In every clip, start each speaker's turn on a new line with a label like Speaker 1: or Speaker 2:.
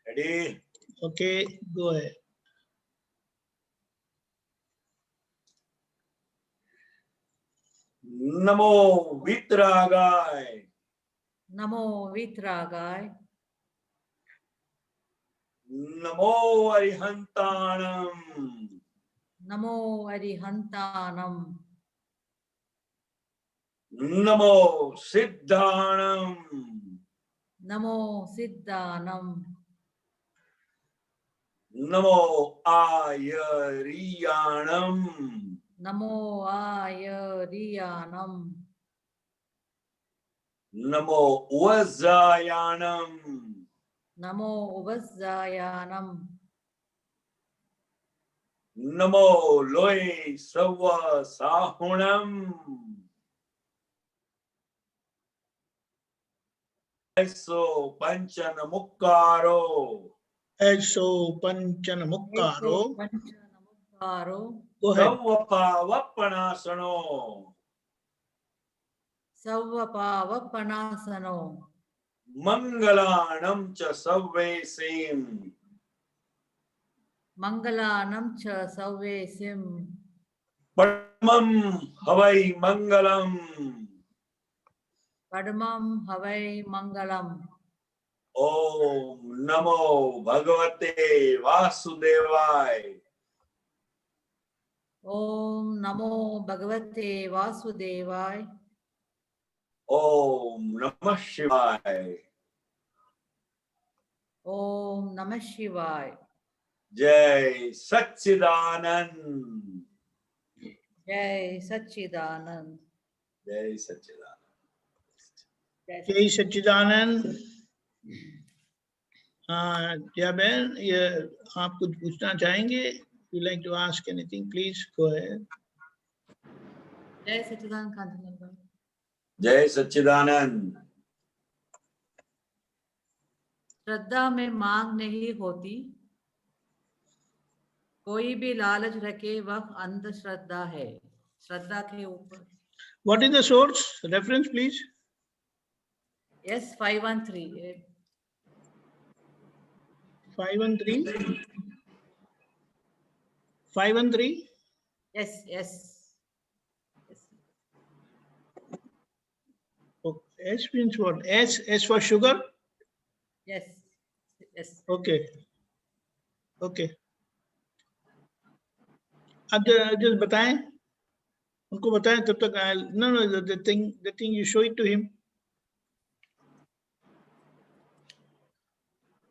Speaker 1: Ready?
Speaker 2: Okay, go ahead.
Speaker 1: नमो वितरागाय,
Speaker 3: नमो वितरागाय,
Speaker 1: नमो अरिहंताणम,
Speaker 3: नमो अरिहंतानम,
Speaker 1: नमो सिद्धाणम,
Speaker 3: नमो सिद्धानम,
Speaker 1: नमो आयरियाणम,
Speaker 3: नमो आयरियानम,
Speaker 1: नमो वज्रायाणम,
Speaker 3: नमो वज्रायानम,
Speaker 1: नमो लोय सव साहुणम, ऐसो पंचन मुक्कारो,
Speaker 2: ऐसो पंचन मुक्कारो,
Speaker 3: पंचनमुक्कारो,
Speaker 2: go ahead.
Speaker 1: सवपावपणासनो,
Speaker 3: सव्वपावपनासनो,
Speaker 1: मंगलाणं च सव्वेसीं,
Speaker 3: मंगलानं च सव्वेसिं,
Speaker 1: परमं हवै मंगलम्,
Speaker 3: पद्मं हवै मंगलम्।
Speaker 1: ओम नमो भगवते वासुदेवाय,
Speaker 3: ओम नमो भगवते वासुदेवाय,
Speaker 1: ओम नमः शिवाय,
Speaker 3: ओम नमः शिवाय।
Speaker 1: जय सच्चिदानंद,
Speaker 3: जय सच्चिदानंद,
Speaker 1: जय सच्चिदानंद।
Speaker 2: जय सच्चिदानंद। जया बहन, ये आप कुछ पूछना चाहेंगे? You like to ask anything, please go ahead.
Speaker 3: जय सच्चिदानंद कांतिलाल।
Speaker 1: जय सच्चिदानंद।
Speaker 3: श्रद्धा में मांग नहीं होती, कोई भी लालच रखे वह अंधश्रद्धा है। श्रद्धा के ऊपर
Speaker 2: What is the source reference, please?
Speaker 3: Yes 513
Speaker 2: 513. 513.
Speaker 3: Yes yes
Speaker 2: Oh, S means what? S for sugar.
Speaker 3: Yes yes
Speaker 2: Okay. Okay. अब just बताएं, उनको बताएं तब तक। No, the thing you show it to him.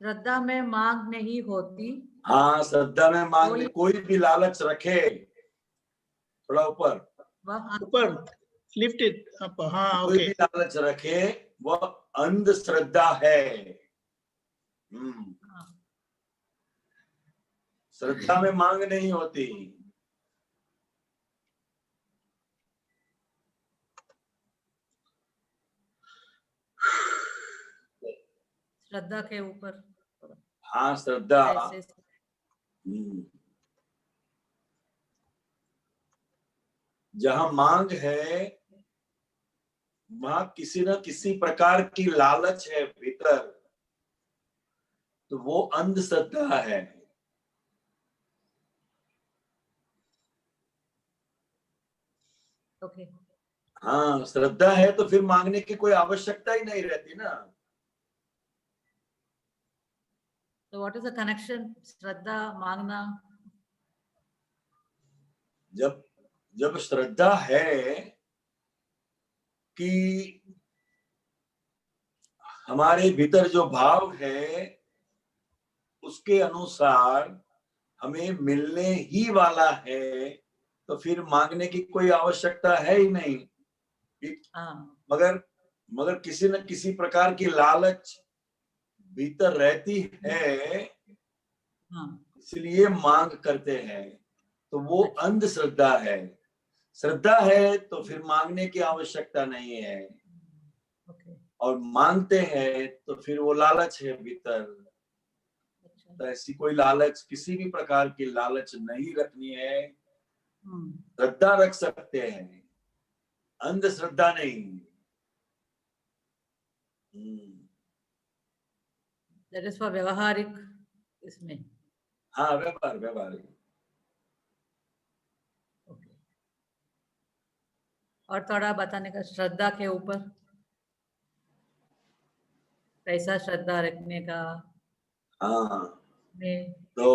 Speaker 3: श्रद्धा में मांग नहीं होती,
Speaker 1: हाँ, श्रद्धा में मांग, कोई भी लालच रखे, थोड़ा ऊपर,
Speaker 3: वह
Speaker 2: ऊपर, lift it up. हाँ,
Speaker 1: कोई
Speaker 2: okay.
Speaker 1: भी लालच रखे वह अंधश्रद्धा है। श्रद्धा में मांग नहीं होती।
Speaker 3: श्रद्धा के ऊपर
Speaker 1: हाँ, श्रद्धा।
Speaker 3: ऐसे
Speaker 1: जहां मांग है वहां किसी न किसी प्रकार की लालच है भीतर, तो वो अंधश्रद्धा है।
Speaker 3: ओके।
Speaker 1: हाँ, श्रद्धा है तो फिर मांगने की कोई आवश्यकता ही नहीं रहती ना।
Speaker 3: तो व्हाट इज द कनेक्शन श्रद्धा मांगना?
Speaker 1: जब श्रद्धा है कि हमारे भीतर जो भाव है उसके अनुसार हमें मिलने ही वाला है, तो फिर मांगने की कोई आवश्यकता है ही नहीं। मगर किसी न किसी प्रकार की लालच भीतर रहती है, इसलिए मांग करते हैं, तो वो अंधश्रद्धा है। श्रद्धा है तो फिर मांगने की आवश्यकता नहीं है, और मांगते हैं तो फिर वो लालच है भीतर। तो ऐसी कोई लालच, किसी भी प्रकार की लालच नहीं रखनी है। श्रद्धा रख सकते हैं, अंधश्रद्धा नहीं।
Speaker 3: That is for व्यवहारिक इसमें.
Speaker 1: हाँ, व्यवहारिक.
Speaker 3: Okay. और थोड़ा बताने का श्रद्धा के ऊपर, कैसा श्रद्धा रखने का.
Speaker 1: हाँ,
Speaker 3: में
Speaker 1: तो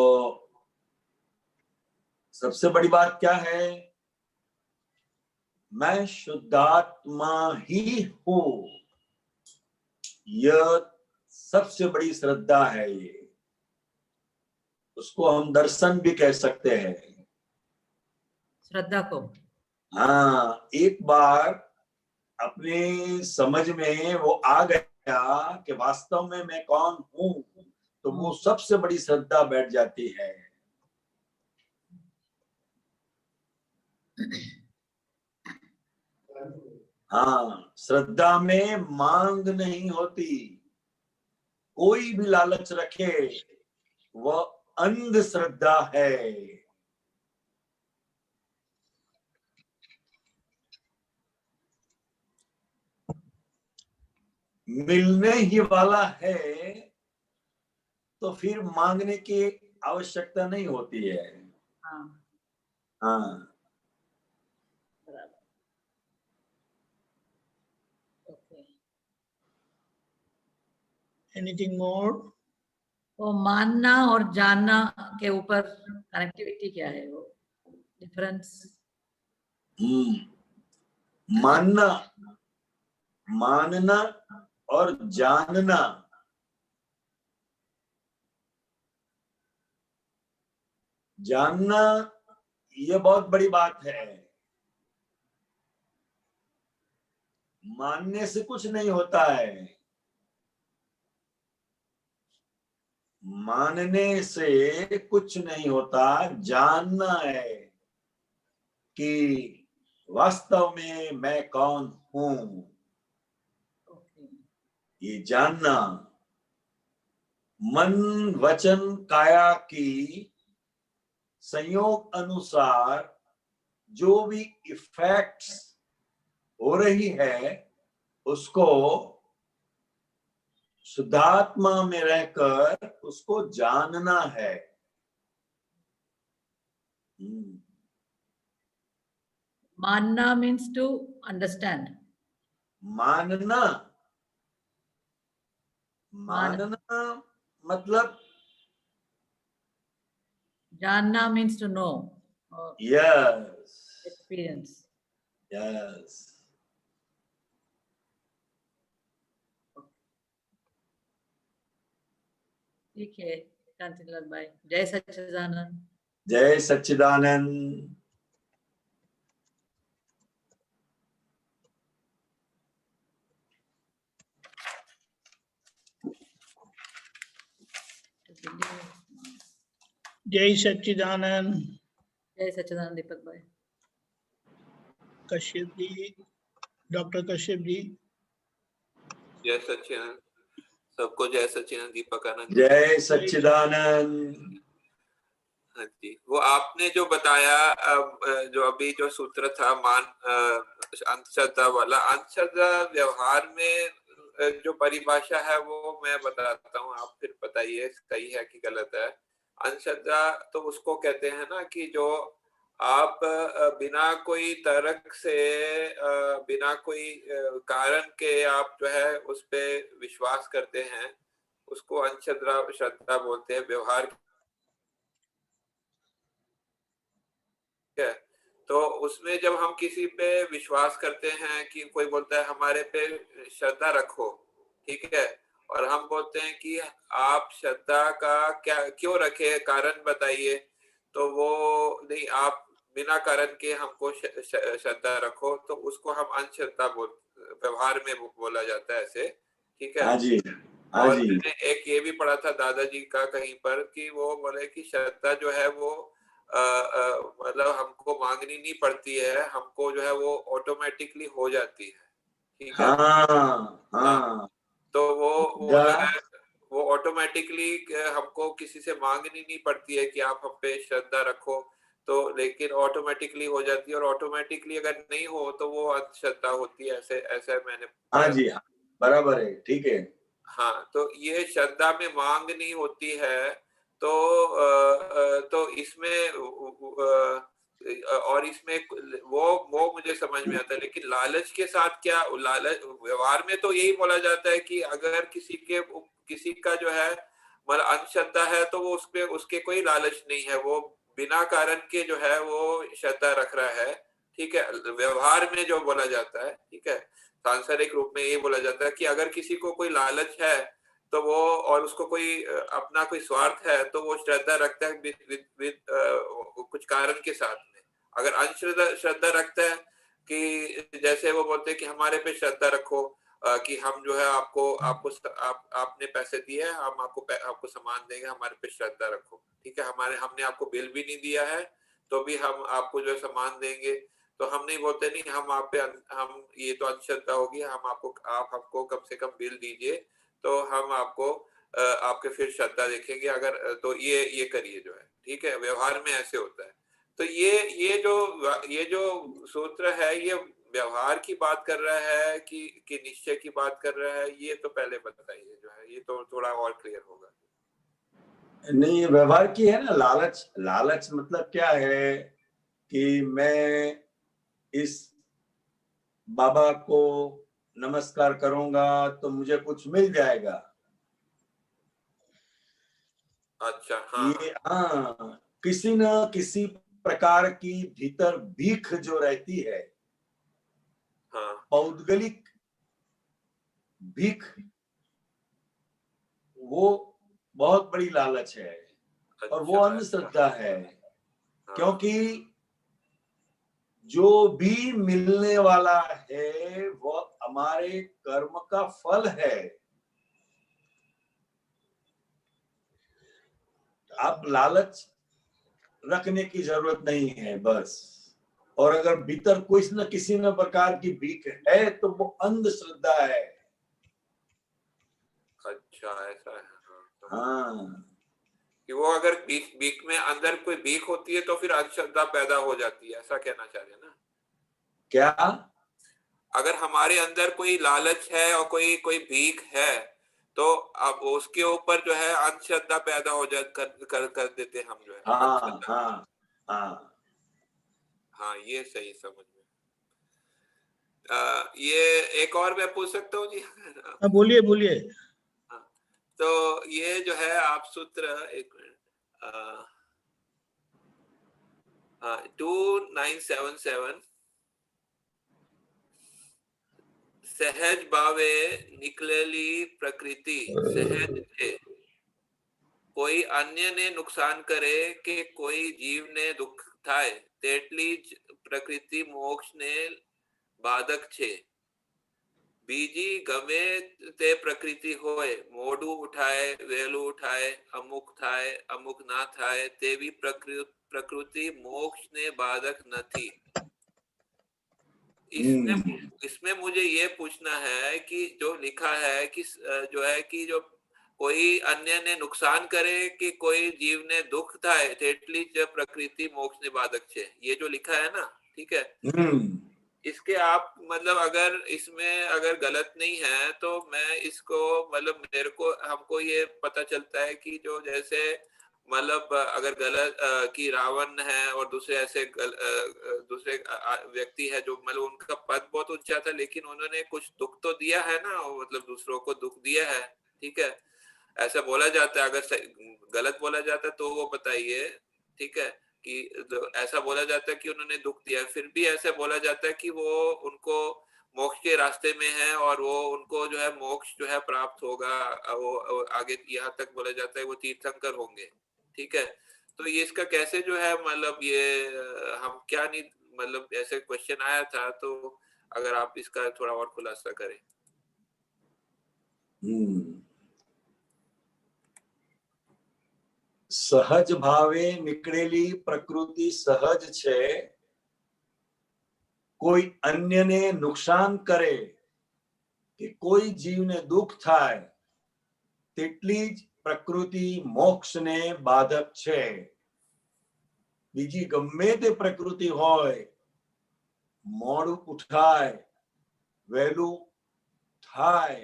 Speaker 1: सबसे बड़ी बात क्या है? मैं शुद्धात्मा ही हूँ, यह सबसे बड़ी श्रद्धा है. ये उसको हम दर्शन भी कह सकते हैं.
Speaker 3: श्रद्धा को.
Speaker 1: हाँ, एक बार अपने समझ में वो आ गया कि वास्तव में मैं कौन हूँ, तो वो सबसे बड़ी श्रद्धा बैठ जाती है. हाँ, श्रद्धा में मांग नहीं होती. कोई भी लालच रखे वह अंधश्रद्धा है. मिलने ही वाला है तो फिर मांगने की आवश्यकता नहीं होती है.
Speaker 3: हाँ.
Speaker 1: हाँ.
Speaker 3: Okay.
Speaker 2: Anything more?
Speaker 3: वो मानना और जानना के ऊपर कनेक्टिविटी क्या है, वो डिफरेंस?
Speaker 1: मानना और जानना. जानना ये बहुत बड़ी बात है. मानने से कुछ नहीं होता है. मानने से कुछ नहीं होता. जानना है कि वास्तव में मैं कौन हूं. ये जानना मन वचन काया की संयोग अनुसार जो भी इफेक्ट्स हो रही है उसको शुद्धात्मा में रहकर उसको जानना है.
Speaker 3: मानना मीन्स टू अंडरस्टैंड.
Speaker 1: मानना मतलब
Speaker 3: जानना means to know.
Speaker 1: Yes.
Speaker 3: Experience.
Speaker 1: Yes.
Speaker 3: ठीक है, कंटिन्यू बाय. जय सच्चिदानंद.
Speaker 1: जय सच्चिदानंद.
Speaker 2: जय सच्चिदानंद.
Speaker 3: जय सच्चिदानंद दीपक भाई.
Speaker 2: कश्यप जी, डॉक्टर कश्यप जी.
Speaker 4: जय सच्चिदानंद सबको. जय सच्चिदानंद दीपक आनंद.
Speaker 1: जय सच्चिदानंद.
Speaker 4: हाँ जी, वो आपने जो बताया जो अभी जो सूत्र था अंधश्रद्धा वाला, अंधश्रद्धा व्यवहार में जो परिभाषा है वो मैं बताता हूँ, आप फिर बताइए सही है कि गलत है. अंधश्रद्धा तो उसको कहते हैं ना कि जो आप बिना कोई तर्क से बिना कोई कारण के आप जो है उस पे विश्वास करते हैं, उसको अंधश्रद्धा बोलते हैं. व्यवहार है तो उसमें जब हम किसी पे विश्वास करते हैं कि कोई बोलता है हमारे पे श्रद्धा रखो, ठीक है, और हम बोलते हैं कि आप श्रद्धा का क्या क्यों रखे, कारण बताइए, तो वो नहीं, आप बिना कारण के हमको श्रद्धा रखो, तो उसको हम अंधश्रद्धा व्यवहार में बोला जाता है ऐसे. ठीक है.
Speaker 1: हाँ जी. हाँ
Speaker 4: और
Speaker 1: जी.
Speaker 4: मैंने एक ये भी पढ़ा था दादाजी का कहीं पर कि वो बोले कि श्रद्धा जो है वो मतलब हमको मांगनी नहीं पड़ती है, हमको जो है वो ऑटोमेटिकली हो जाती है. ठीक है.
Speaker 1: हाँ.
Speaker 4: तो वो जो है वो ऑटोमेटिकली हमको किसी से मांगनी नहीं पड़ती है कि आप हम पे श्रद्धा रखो, तो लेकिन ऑटोमेटिकली हो जाती है, और ऑटोमेटिकली अगर नहीं हो तो वो अंधश्रद्धा होती है. ऐसे ऐसा मैंने.
Speaker 1: हाँ जी, बराबर है. ठीक है.
Speaker 4: हाँ, तो ये श्रद्धा में मांग नहीं होती है, तो इसमें और इसमें वो मुझे समझ में आता है, लेकिन लालच के साथ क्या, लालच व्यवहार में तो यही बोला जाता है कि अगर किसी का जो है मतलब अंधश्रद्धा है तो वो उसपे उसके कोई लालच नहीं है, वो बिना कारण के जो है वो श्रद्धा रख रहा है, ठीक है। व्यवहार में जो बोला जाता है, ठीक है, सांसारिक रूप में ये बोला जाता है कि अगर किसी को कोई लालच है तो वो, और उसको कोई अपना कोई स्वार्थ है तो वो श्रद्धा रखता है कुछ कारण के साथ में। अगर श्रद्धा रखता है कि जैसे वो बोलते हैं कि हमारे पे श्रद्धा रखो, कि हम जो है आपने पैसे दिए हैं, हम आपको सामान देंगे, हमारे पे श्रद्धा रखो, ठीक है। हमने आपको बिल भी नहीं दिया है तो भी हम आपको जो है सामान देंगे, तो हम नहीं बोलते नहीं हम ये तो अंधश्रद्धा होगी, आप हमको कम से कम बिल दीजिए तो हम आपके फिर श्रद्धा देखेंगे, अगर तो ये करिए जो है, ठीक है। व्यवहार में ऐसे होता है। तो ये जो सूत्र है ये व्यवहार की बात कर रहा है कि निश्चय की बात कर रहा है, ये तो पहले बताइए जो है, ये तो थोड़ा और क्लियर होगा।
Speaker 1: नहीं, व्यवहार की है ना। लालच मतलब क्या है कि मैं इस बाबा को नमस्कार करूंगा तो मुझे कुछ मिल जाएगा।
Speaker 4: अच्छा, हाँ,
Speaker 1: ये किसी न किसी प्रकार की भीतर भीख जो रहती है,
Speaker 4: हाँ,
Speaker 1: पौद्गलिक भीख, वो बहुत बड़ी लालच है।
Speaker 4: अच्छा,
Speaker 1: और वो अंधश्रद्धा है,
Speaker 4: हाँ,
Speaker 1: क्योंकि जो भी मिलने वाला है वो हमारे कर्म का फल है। आप लालच रखने की जरूरत नहीं है बस। और अगर भीतर कोई न किसी न प्रकार की भीख है तो वो अंधश्रद्धा है।
Speaker 4: अच्छा, ऐसा है,
Speaker 1: हाँ,
Speaker 4: कि वो अगर भीख में अंदर कोई भीख होती है तो फिर अंधश्रद्धा पैदा हो जाती है, ऐसा कहना चाह रहे हैं ना?
Speaker 1: क्या?
Speaker 4: अगर हमारे अंदर कोई लालच है और कोई भीख है तो अब उसके ऊपर जो है अंधश्रद्धा पैदा हो जा कर देते हम जो है
Speaker 1: हाँ
Speaker 4: अंधश्रद्धा।
Speaker 1: हाँ हाँ।
Speaker 4: हाँ, ये सही समझ में। ये एक और मैं पूछ सकता हूँ जी?
Speaker 2: हाँ, बोलिए बोलिए।
Speaker 4: हाँ, तो ये जो है आप सूत्र, एक मिनट, 2977, सहज भावे निकलेली प्रकृति सहज છે, કોઈ અન્યને નુકસાન કરે કે કોઈ જીવને દુઃખ થાય તેટલી જ પ્રકૃતિ મોક્ષને બાધક છે। બીજી ગમે તે પ્રકૃતિ હોય, મોઢું ઉઠાય, વહેલું ઉઠાય, અમુક થાય, અમુક ના થાય, તેવી પ્રકૃતિ મોક્ષને બાધક નથી। इसमें मुझे ये पूछना है कि जो लिखा है कि जो है कि जो कोई अन्य ने नुकसान करे कि कोई जीव ने दुख थाय तेटली ज प्रकृति मोक्ष ने बाधक छे, ये जो लिखा है ना, ठीक है। इसके आप मतलब अगर इसमें अगर गलत नहीं है तो मैं इसको मतलब हमको ये पता चलता है कि जो जैसे मतलब अगर गलत कि रावण है और दूसरे ऐसे दूसरे व्यक्ति है जो मतलब उनका पद बहुत ऊंचा था लेकिन उन्होंने कुछ दुख तो दिया है ना, मतलब दूसरों को दुख दिया है, ठीक है, ऐसा बोला जाता है। अगर गलत बोला जाता है तो वो बताइए, ठीक है, कि ऐसा बोला जाता है कि उन्होंने दुख दिया, फिर भी ऐसा बोला जाता है कि वो उनको मोक्ष के रास्ते में है और वो उनको जो है मोक्ष जो है प्राप्त होगा, वो आगे यहाँ तक बोला जाता है वो तीर्थंकर होंगे, ठीक है। तो ये इसका कैसे जो है मतलब ये हम क्या नहीं मतलब ऐसे क्वेश्चन आया था, तो अगर आप इसका थोड़ा और खुलासा करें।
Speaker 1: सहज भावे निकळेली प्रकृति सहज छे, कोई अन्य ने नुकसान करे कि कोई जीव ने दुख थाय तेटली ज प्रकृति मोक्ष ने बाधक छे। बीजी गमे ते प्रकृति होय, मोडું ઉઠાય, વહેલું થાય,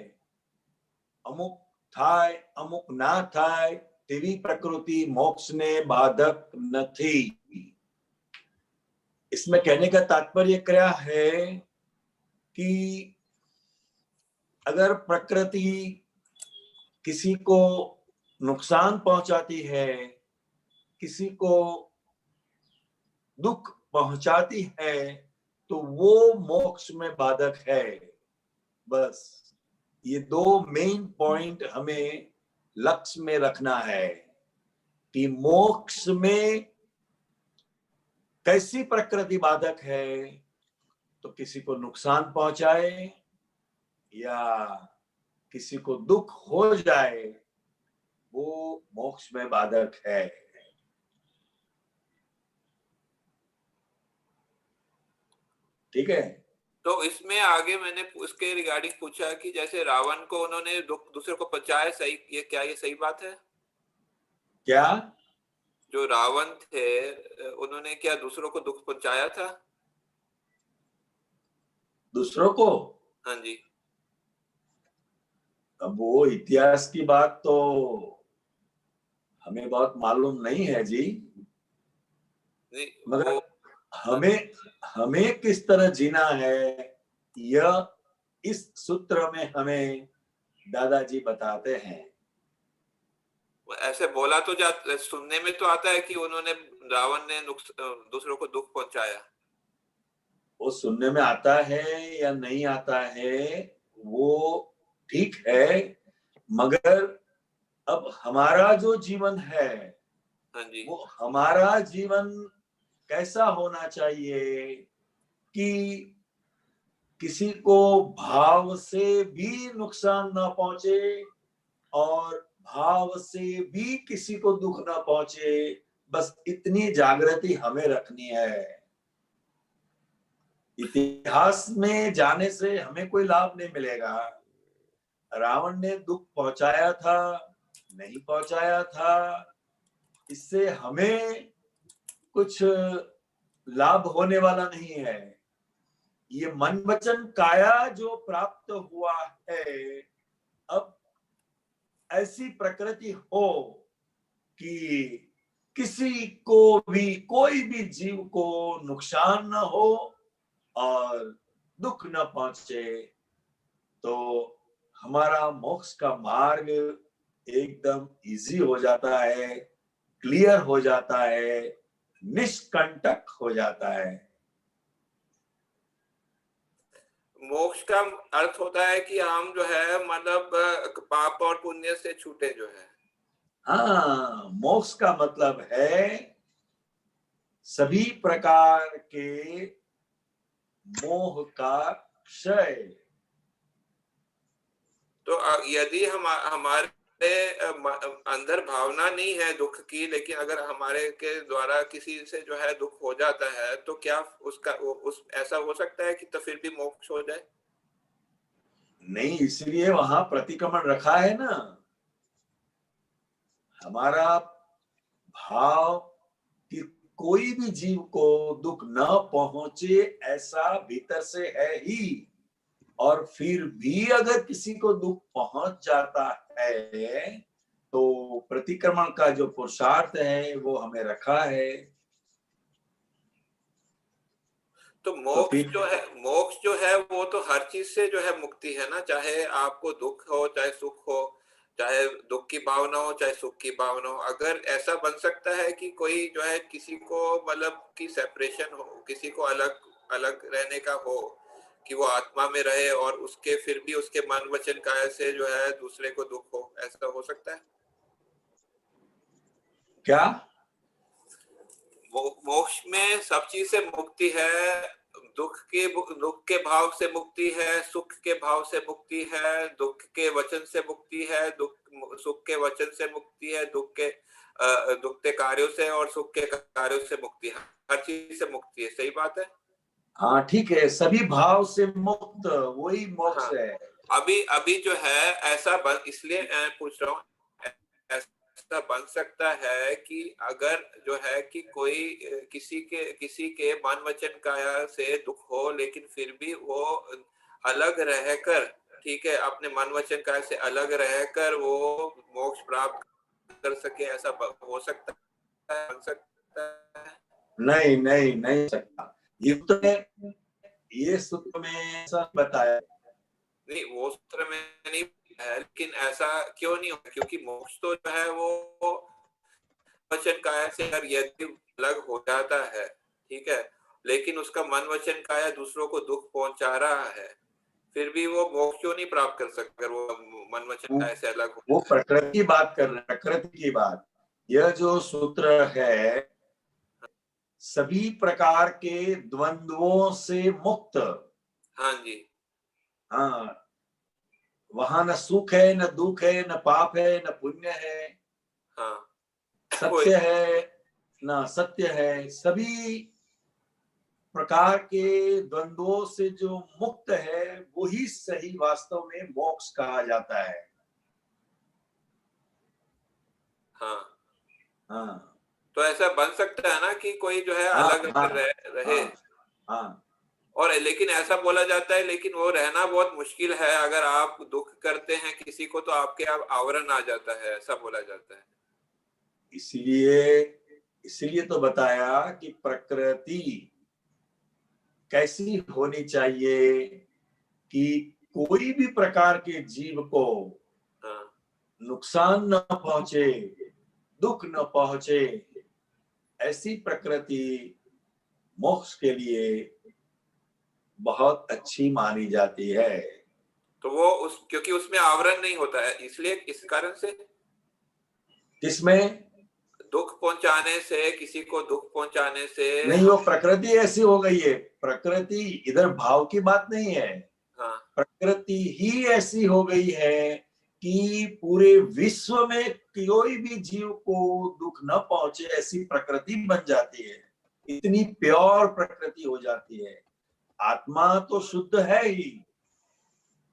Speaker 1: અમુક થાય અમુક ના થાય તેવી પ્રકૃતિ મોક્ષને બાધક નથી. इसमें कहने का तात्पर्य क्या है कि अगर प्रकृति किसी को नुकसान पहुंचाती है, किसी को दुख पहुंचाती है, तो वो मोक्ष में बाधक है. बस ये दो मेन पॉइंट हमें लक्ष्य में रखना है कि मोक्ष में कैसी प्रकृति बाधक है. तो किसी को नुकसान पहुंचाए या किसी को दुख हो जाए, वो मोक्ष में बाधक है. ठीक है.
Speaker 4: तो इसमें आगे मैंने उसके रिगार्डिंग पूछा कि जैसे रावण को उन्होंने दुख दूसरे को पहुंचाया, सही ये क्या ये सही बात है?
Speaker 1: क्या
Speaker 4: जो रावण थे उन्होंने क्या दूसरों को दुख पहुंचाया था?
Speaker 1: दूसरों को?
Speaker 4: हाँ जी.
Speaker 1: अब वो इतिहास की बात तो हमें बहुत मालूम नहीं है जी.
Speaker 4: नहीं,
Speaker 1: मगर हमें किस तरह जीना है, यह इस सूत्र में हमें दादाजी बताते हैं.
Speaker 4: ऐसे बोला तो सुनने में तो आता है कि उन्होंने रावण ने दूसरों को दुख पहुंचाया.
Speaker 1: वो सुनने में आता है या नहीं आता है वो ठीक है, मगर अब हमारा जो जीवन है,
Speaker 4: हाँ जी,
Speaker 1: वो हमारा जीवन कैसा होना चाहिए कि किसी को भाव से भी नुकसान ना पहुंचे और भाव से भी किसी को दुख ना पहुंचे. बस इतनी जागृति हमें रखनी है. इतिहास में जाने से हमें कोई लाभ नहीं मिलेगा. रावण ने दुख पहुंचाया था, नहीं पहुंचाया था, इससे हमें कुछ लाभ होने वाला नहीं है. ये मन वचन काया जो प्राप्त हुआ है, अब ऐसी प्रकृति हो कि किसी को भी, कोई भी जीव को नुकसान न हो और दुख न पहुंचे, तो हमारा मोक्ष का मार्ग एकदम इजी हो जाता है, क्लियर हो जाता है, निष्कंटक हो जाता है.
Speaker 4: मोक्ष का अर्थ होता है कि हम जो है मतलब पाप और पुण्य से छूटे जो है.
Speaker 1: हाँ, मोक्ष का मतलब है सभी प्रकार के मोह का क्षय.
Speaker 4: तो यदि हमारे अंदर भावना नहीं है दुख की, लेकिन अगर हमारे के द्वारा किसी से जो है दुख हो जाता है, तो क्या उसका ऐसा हो सकता है कि तो फिर भी मोक्ष हो जाए?
Speaker 1: नहीं, इसलिए वहां प्रतिक्रमण रखा है ना. हमारा भाव कि कोई भी जीव को दुख न पहुंचे ऐसा भीतर से है ही, और फिर भी अगर किसी को दुख पहुंच जाता है तो प्रतिक्रमण का जो पुरुषार्थ है वो हमें रखा है.
Speaker 4: तो मोक्ष जो है वो तो हर चीज से जो है मुक्ति है ना. चाहे आपको दुख हो, चाहे सुख हो, चाहे दुख की भावना हो, चाहे सुख की भावना हो. अगर ऐसा बन सकता है कि कोई जो है किसी को मतलब कि सेपरेशन हो, किसी को अलग अलग रहने का हो, कि वो आत्मा में रहे और उसके फिर भी उसके मन वचन काया से जो है दूसरे को दुख हो, ऐसा हो सकता है?
Speaker 1: क्या
Speaker 4: मोक्ष में सब चीज से मुक्ति है. दुख के भाव से मुक्ति है, सुख के भाव से मुक्ति है, दुख के वचन से मुक्ति है, सुख के वचन से मुक्ति है, दुख के कार्यों से और सुख के कार्यों से मुक्ति है. हर चीज से मुक्ति है. सही बात है?
Speaker 1: हाँ, ठीक है. सभी भाव से मुक्त वही मोक्ष
Speaker 4: हाँ.
Speaker 1: है.
Speaker 4: अभी जो है ऐसा इसलिए पूछ रहा हूँ, ऐसा बन सकता है कि अगर जो है कि कोई किसी के मन वचन काया से दुख हो, लेकिन फिर भी वो अलग रहकर ठीक है अपने मन वचन काया से अलग रहकर वो मोक्ष प्राप्त कर सके, ऐसा हो सकता है, बन सकता है?
Speaker 1: नहीं नहीं नहीं सकता। ये सूत्र में ऐसा बताया
Speaker 4: नहीं, वो सूत्र में नहीं है, लेकिन ऐसा क्यों नहीं होगा? क्योंकि मोक्ष तो जो है वो वचन काया से अगर यदि अलग हो जाता है, ठीक है, लेकिन उसका मन वचन काया दूसरों को दुख पहुंचा रहा है, फिर भी वो मोक्ष क्यों नहीं प्राप्त कर सकता अगर वो मन वचन काया से अलग हो?
Speaker 1: वो प्रकृति की बात कर रहे हैं, प्रकृति की बात। यह जो सूत्र है सभी प्रकार के द्वंद्वों से मुक्त।
Speaker 4: हाँ जी।
Speaker 1: हाँ, वहां न सुख है, न दुख है, न पाप है, न पुण्य है।
Speaker 4: हाँ
Speaker 1: सत्य है न सत्य है। सभी प्रकार के द्वंद्वों से जो मुक्त है वही सही वास्तव में मोक्ष कहा जाता है।
Speaker 4: हाँ
Speaker 1: हाँ
Speaker 4: तो ऐसा बन सकता है ना कि कोई जो है
Speaker 1: हाँ
Speaker 4: अलग
Speaker 1: हाँ
Speaker 4: रहे।
Speaker 1: हाँ
Speaker 4: और लेकिन ऐसा बोला जाता है लेकिन वो रहना बहुत मुश्किल है, अगर आप दुख करते हैं किसी को तो आपके आप आवरण आ जाता है, ऐसा बोला जाता है।
Speaker 1: इसीलिए तो बताया कि प्रकृति कैसी होनी चाहिए कि कोई भी प्रकार के जीव को नुकसान न पहुंचे, दुख न पहुंचे। ऐसी प्रकृति मोक्ष के लिए बहुत अच्छी मानी जाती है।
Speaker 4: तो वो क्योंकि उसमें आवरण नहीं होता है, इसलिए इस कारण से
Speaker 1: किसमें
Speaker 4: दुख पहुंचाने से, किसी को दुख पहुंचाने से
Speaker 1: नहीं, वो प्रकृति ऐसी हो गई है। प्रकृति इधर भाव की बात नहीं है।
Speaker 4: हाँ
Speaker 1: प्रकृति ही ऐसी हो गई है कि पूरे विश्व में कोई भी जीव को दुख न पहुंचे, ऐसी प्रकृति बन जाती है। इतनी प्योर प्रकृति हो जाती है। आत्मा तो शुद्ध है ही।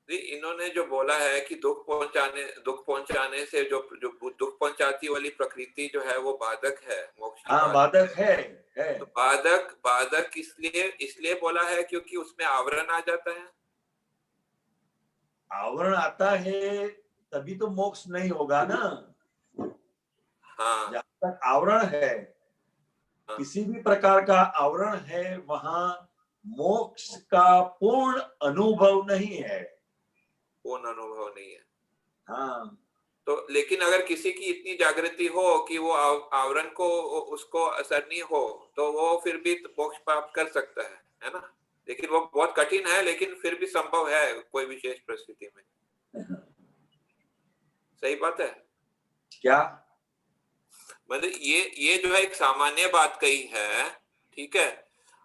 Speaker 4: इन्होंने जो बोला है कि दुख पहुंचाने से जो दुख पहुंचाती वाली प्रकृति जो है वो बाधक है मोक्ष की।
Speaker 1: हाँ, बाधक है।
Speaker 4: तो बाधक इसलिए बोला है क्योंकि उसमें आवरण आ जाता है।
Speaker 1: आवरण आता है तभी तो मोक्ष नहीं होगा ना।
Speaker 4: हाँ
Speaker 1: जहां तक आवरण है, किसी भी प्रकार का आवरण है, वहां मोक्ष का पूर्ण अनुभव नहीं है।
Speaker 4: पूर्ण अनुभव नहीं है।
Speaker 1: हाँ
Speaker 4: तो लेकिन अगर किसी की इतनी जागृति हो कि वो आवरण को उसको असर नहीं हो तो वो फिर भी मोक्ष प्राप्त कर सकता है ना। लेकिन वो बहुत कठिन है, लेकिन फिर भी संभव है कोई विशेष परिस्थिति में। सही बात है
Speaker 1: क्या?
Speaker 4: मतलब ये जो है एक सामान्य बात कही है, ठीक है,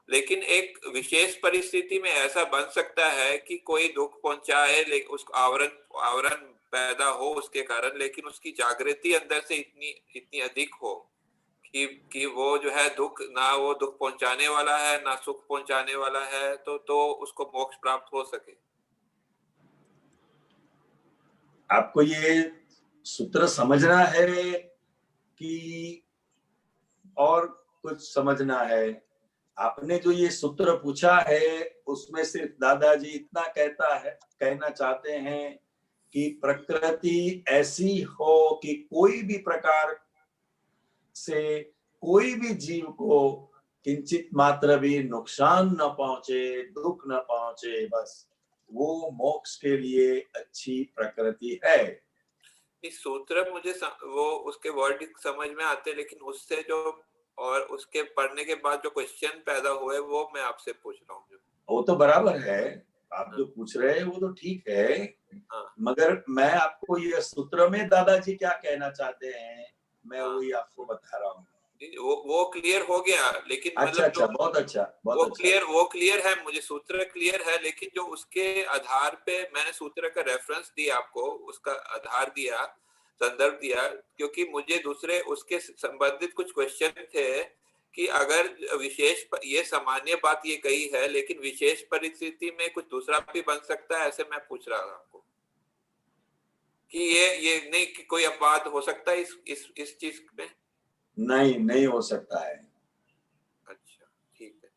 Speaker 4: लेकिन एक विशेष परिस्थिति में ऐसा बन सकता है कि कोई दुख पहुंचाए, लेकिन उसको आवरण पैदा हो उसके कारण, लेकिन उसकी जागृति अंदर से इतनी अधिक हो कि वो जो है दुख ना वो दुख पहुंचाने वाला है ना सुख पहुंचाने वाला है, तो उसको मोक्ष प्राप्त हो सके।
Speaker 1: आपको ये सूत्र समझना है कि और कुछ समझना है? आपने जो ये सूत्र पूछा है उसमें सिर्फ दादाजी इतना कहना चाहते हैं कि प्रकृति ऐसी हो कि कोई भी प्रकार से कोई भी जीव को किंचित मात्र भी नुकसान न पहुंचे, दुख न पहुंचे, बस वो मोक्ष के लिए अच्छी प्रकृति है।
Speaker 4: इस सूत्र मुझे वो उसके वर्ड समझ में आते, लेकिन उससे जो और उसके पढ़ने के बाद जो क्वेश्चन पैदा हुए वो मैं आपसे पूछ रहा हूँ।
Speaker 1: वो तो बराबर है, आप जो पूछ रहे हैं वो तो ठीक है। मगर मैं आपको ये सूत्र में दादाजी क्या कहना चाहते हैं मैं वही आपको बता रहा हूँ।
Speaker 4: वो क्लियर हो गया, लेकिन
Speaker 1: अच्छा,
Speaker 4: मतलब
Speaker 1: अच्छा, बहुत अच्छा, बहुत अच्छा।
Speaker 4: वो क्लियर है, मुझे सूत्र क्लियर है, लेकिन जो उसके आधार पे मैंने सूत्र का रेफरेंस दिया आपको, उसका आधार दिया, संदर्भ दिया, क्योंकि मुझे दूसरे उसके संबंधित कुछ क्वेश्चन थे कि अगर विशेष ये सामान्य बात ये कही है लेकिन विशेष परिस्थिति में कुछ दूसरा भी बन सकता है, ऐसे मैं पूछ रहा था आपको कि ये नहीं कि कोई अपवाद हो सकता है इस चीज में।
Speaker 1: नहीं हो सकता है।
Speaker 4: अच्छा, ठीक है,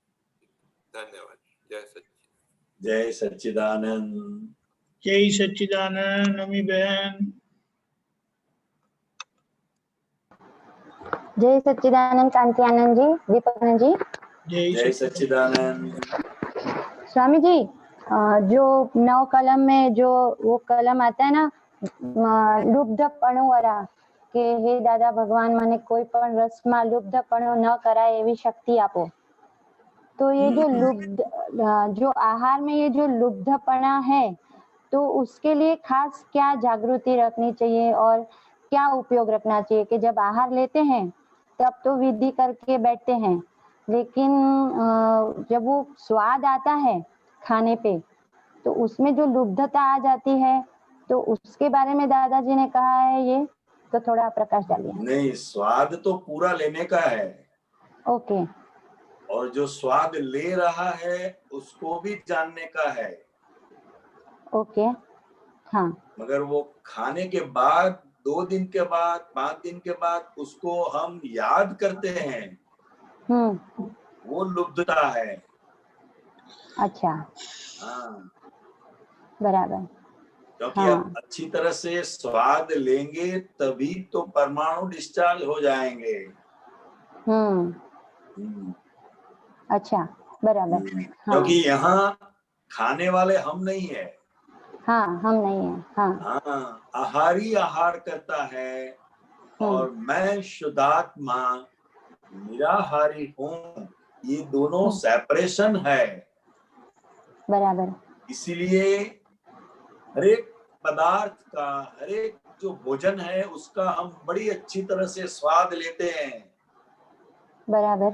Speaker 4: धन्यवाद। जय सच्चिदानंद।
Speaker 1: जय सच्चिदानंद।
Speaker 2: जय सच्चिदानंद नमी बहन।
Speaker 5: जय सच्चिदानंद कांति आनंद जी, दीपक जी।
Speaker 1: जय सच्चिदानंद।
Speaker 5: स्वामी जी, जो 9 कलम में जो वो कलम आता है ना, લુબ્ધપણું વાળા, કે હે દાદા ભગવાન મને કોઈ પણ રસમાં લુબ્ધપણું ન કરાય એવી શક્તિ આપો। तो ये जो जो आहार में ये जो लुब्धपना है, तो उसके लिए खास क्या जागृति रखनी चाहिए और क्या उपयोग रखना चाहिए कि जब आहार लेते हैं तब तो विधि करके बैठते हैं, लेकिन जब वो स्वाद आता है खाने पे तो उसमें जो लुब्धता आ जाती है, तो उसके बारे में दादाजी ने कहा है, ये तो थोड़ा प्रकाश डालिए।
Speaker 1: नहीं, स्वाद तो पूरा लेने का है।
Speaker 5: ओके।
Speaker 1: और जो स्वाद ले रहा है उसको भी जानने का है।
Speaker 5: ओके। हाँ।
Speaker 1: मगर वो खाने के बाद 2 दिन के बाद 5 दिन के बाद उसको हम याद करते हैं, वो लुब्धता है।
Speaker 5: अच्छा।
Speaker 1: हाँ,
Speaker 5: बराबर।
Speaker 1: क्योंकि अब अच्छी तरह से स्वाद लेंगे तभी तो परमाणु डिस्चार्ज हो जाएंगे।
Speaker 5: अच्छा, बराबर।
Speaker 1: क्योंकि यहाँ खाने वाले हम नहीं है।
Speaker 5: हाँ, हम नहीं है।
Speaker 1: हाँ, आहारी आहार करता है और मैं शुद्धात्मा निराहारी हूँ, ये दोनों सेपरेशन है।
Speaker 5: बराबर।
Speaker 1: इसीलिए हरेक पदार्थ का, हरेक जो भोजन है उसका हम बड़ी अच्छी तरह से स्वाद लेते हैं।
Speaker 5: बराबर।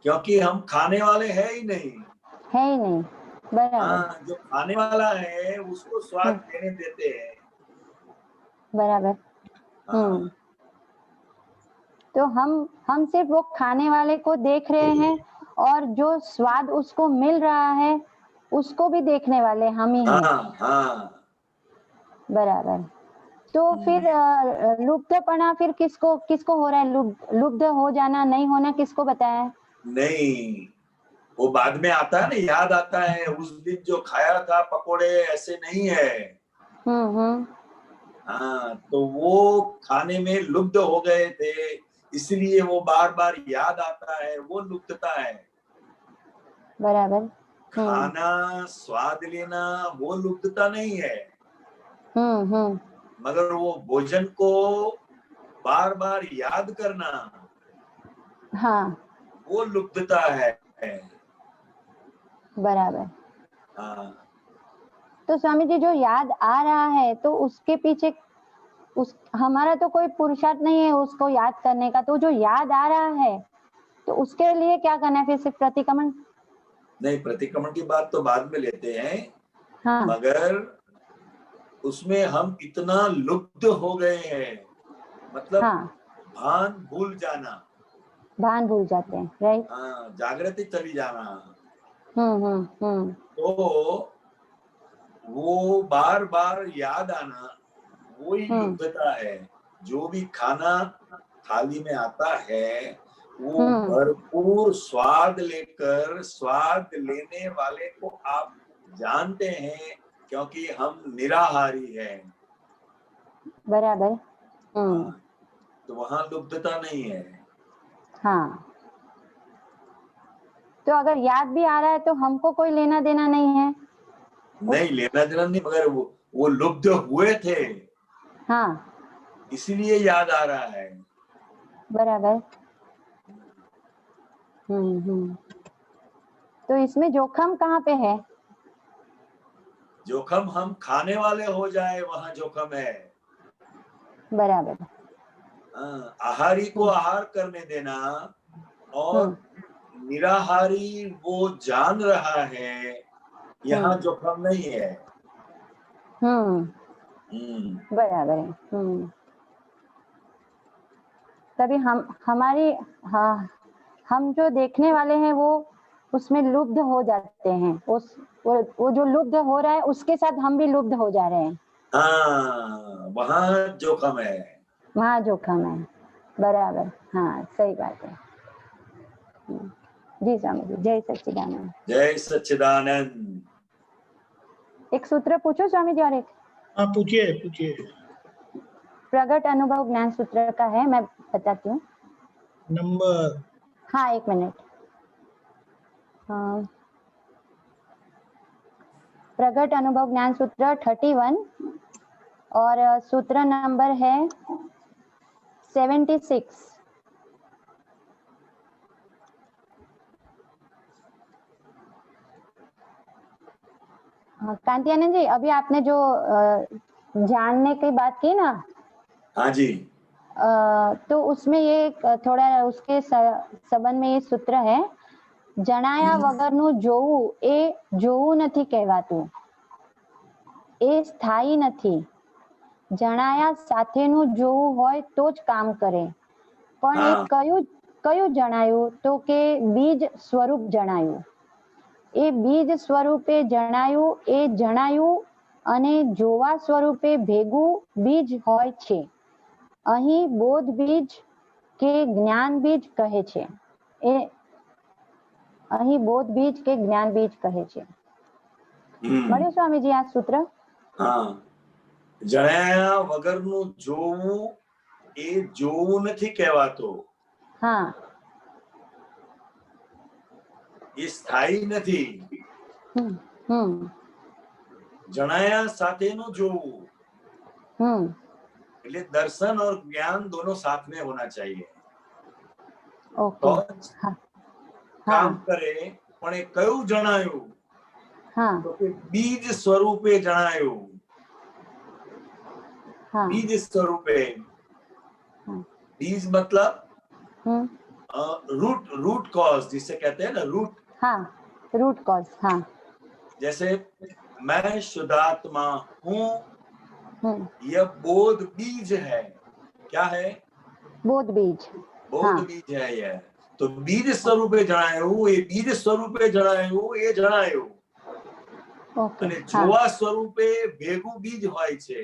Speaker 1: क्योंकि हम खाने वाले है ही नहीं।
Speaker 5: है ही नहीं। बराबर।
Speaker 1: हाँ, जो खाने वाला है उसको स्वाद लेने देते हैं।
Speaker 5: बराबर। तो हम सिर्फ वो खाने वाले को देख रहे हैं और जो स्वाद उसको मिल रहा है उसको भी देखने वाले हम ही हैं।
Speaker 1: हाँ। बराबर।
Speaker 5: तो फिर लुब्धपना फिर किसको हो रहा है? लुब्ध हो जाना, नहीं होना किसको बताया? नहीं,
Speaker 1: वो बाद में आता है ना, याद आता है उस दिन जो खाया था पकोड़े ऐसे नहीं है। हाँ, तो वो खाने में लुब्ध हो गए थे, इसलिए वो बार बार याद आता है, वो लुब्धता है।
Speaker 5: बराबर।
Speaker 1: खाना, स्वाद लेना वो लुब्धता नहीं है। मगर वो भोजन को बार बार याद करना,
Speaker 5: हाँ,
Speaker 1: वो लुब्धता है।
Speaker 5: बराबर।
Speaker 1: हाँ।
Speaker 5: तो स्वामी जी, जो याद आ रहा है तो उसके पीछे हमारा तो कोई पुरुषार्थ नहीं है उसको याद करने का, तो जो याद आ रहा है तो उसके लिए क्या करना है? फिर सिर्फ प्रतिक्रमण? नहीं,
Speaker 1: प्रतिक्रमण की बात तो बाद में लेते हैं।
Speaker 5: हाँ।
Speaker 1: मगर उसमें हम इतना लुप्त हो गए हैं, मतलब भान भूल जाना।
Speaker 5: भान भूल जाते हैं, राइट।
Speaker 1: हाँ, जागृति चली जाना। तो वो बार बार याद आना, वो ही लुब्धता है। जो भी खाना थाली में आता है वो भरपूर स्वाद लेकर, स्वाद लेने वाले को आप जानते हैं, क्योंकि हम निराहारी हैं।
Speaker 5: बराबर।
Speaker 1: तो वहां लुब्धता नहीं है।
Speaker 5: हाँ। तो अगर याद भी आ रहा है तो हमको कोई लेना देना नहीं है?
Speaker 1: नहीं, लेना देना नहीं, मगर वो लुब्ध हुए थे।
Speaker 5: हाँ,
Speaker 1: इसीलिए याद आ रहा है।
Speaker 5: बराबर। तो इसमें जोखम कहाँ पे है?
Speaker 1: जोखम हम खाने वाले हो जाए वहां जोखम है।
Speaker 5: बराबर।
Speaker 1: आहारी को आहार करने देना और निराहारी वो जान रहा है, यहाँ जोखम नहीं है।
Speaker 5: बराबर है। तभी हम जो देखने वाले हैं वो उसमें लुब्ध हो जाते हैं। वो जो लुब्ध हो रहा है उसके साथ हम भी लुब्ध हो जा रहे हैं।
Speaker 1: हाँ, वहाँ जोखम है।
Speaker 5: वहाँ जोखम है। बराबर। हाँ, सही बात है। जी स्वामी जी, जय सच्चिदानंद।
Speaker 1: जय सच्चिदानंद।
Speaker 5: एक सूत्र पूछो स्वामी जी और एक
Speaker 2: हाँ पूछिए पूछिए।
Speaker 5: प्रगट अनुभव ज्ञान सूत्र का है, मैं बताती हूँ।
Speaker 2: नंबर
Speaker 5: हाँ एक मिनट। हाँ, प्रगट अनुभव ज्ञान सूत्र 31 और सूत्र नंबर है 76। कांति आनंद जी, अभी आपने जो जानने की बात की ना,
Speaker 1: हाँ जी,
Speaker 5: तो उसमें ये थोड़ा उसके संबंध में ये सूत्र है, જણાયા વગરનું જોવું એ જોવું નથી કહેવાતું, એ સ્થાયી નથી. જણાયા સાથેનું જોવું હોય તો જ કામ કરે. પણ એ કયું જણાયું? તો કે બીજ સ્વરૂપ જણાયું. એ બીજ સ્વરૂપે જણાયું, એ જણાયું અને જોવા સ્વરૂપે ભેગું બીજ હોય છે. અહીં બોધ બીજ કે જ્ઞાન બીજ કહે છે. એ અહીં બોધ બીજ કે જ્ઞાન બીજ કહે છે. મળ્યું સ્વામીજી આ સૂત્ર?
Speaker 1: હા, જણાયા વગરનું જોવું એ જોવું નથી કહેવાતો.
Speaker 5: હા,
Speaker 1: એ સ્થાયી નથી. જણાયા સાથેનું જોવું એટલે દર્શન और ज्ञान दोनों साथ में होना चाहिए.
Speaker 5: ઓકે.
Speaker 1: કામ કરે. પણ એ કયું જણાયું? તો કે બીજ સ્વરૂપે જણાયું. बीज स्वरूपे. बीज मतलब रूट कॉज जिसे कहते हैं ना, रूट.
Speaker 5: हाँ, रूट कॉज. हाँ,
Speaker 1: जैसे मैं शुद्धात्मा हूँ, यह बोध बीज है. क्या है?
Speaker 5: बोध बीज.
Speaker 1: बोध बीज है यह. तो बीज स्वरूपे जણાયું, એ બીજ સ્વરૂપે જણાયું, એ જણાયું. અને જોવા સ્વરૂપે ભેગું બીજ હોય છે.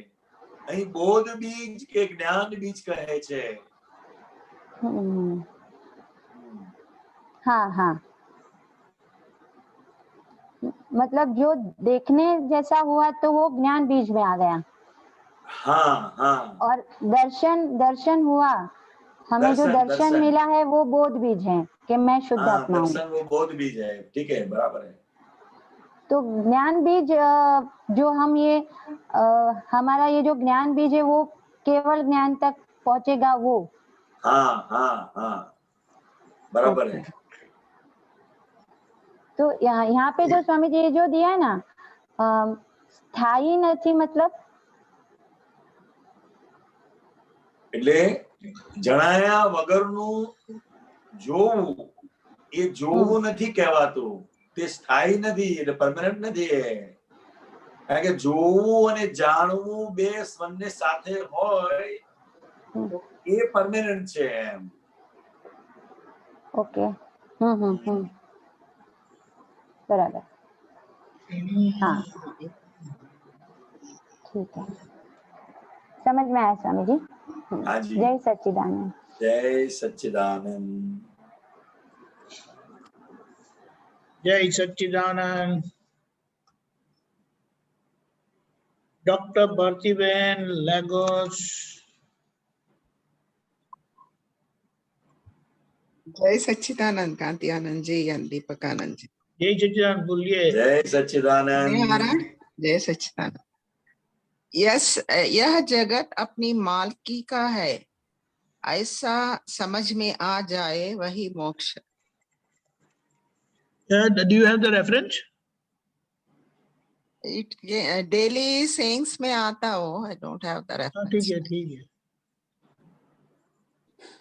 Speaker 1: અહીં બોધ બીજ કે જ્ઞાન બીજ કહે છે.
Speaker 5: हाँ हाँ, मतलब जो देखने जैसा हुआ तो वो ज्ञान बीज में आ गया.
Speaker 1: हाँ हाँ.
Speaker 5: और दर्शन हुआ, हमें जो दर्शन मिला है वो बोध बीज है कि मैं शुद्ध आत्मा हूँ.
Speaker 1: दर्शन वो बोध बीज है. ठीक है, बराबर है.
Speaker 5: तो ज्ञान बीज जो हम ये हमारा ये जो ज्ञान बीज है वो केवल ज्ञान तक पहुंचेगा वो.
Speaker 1: हाँ हाँ हाँ, बराबर है.
Speaker 5: तो यहाँ पे जो स्वामी जी जो दिया है ना, स्थायी નથી मतलब
Speaker 1: એટલે જણાયા વગરનું જોવું એ જોવું નથી કહેવાતું. તે સ્થાયી નથી, એટલે પરમેનન્ટ નથી. કારણ કે જોવું અને જાણવું બે બંને સાથે હોય તો એ પરમેનન્ટ છે એમ.
Speaker 5: ओके. बराबर. हाँ ठीक है, समझ में आया स्वामी जी.
Speaker 1: हाँ जी.
Speaker 5: जय सच्चिदानंद.
Speaker 1: जय सच्चिदानंद.
Speaker 2: जय सच्चिदानंद. Doctor Bhartiben Legos.
Speaker 6: जय सच्चिदानंद कांति आनंद जी या दीपक आनंद जी.
Speaker 2: जय सच्चिदानंद बोलिए.
Speaker 1: जय सच्चिदानंद.
Speaker 6: जय सच्चिदानंद. यह जगत अपनी मालकी का है, ऐसा समझ में आ जाए वही मोक्ष.
Speaker 2: Do you have the reference?
Speaker 6: Daily sayings में आता हो. I don't have the reference.
Speaker 2: ठीक है ठीक है.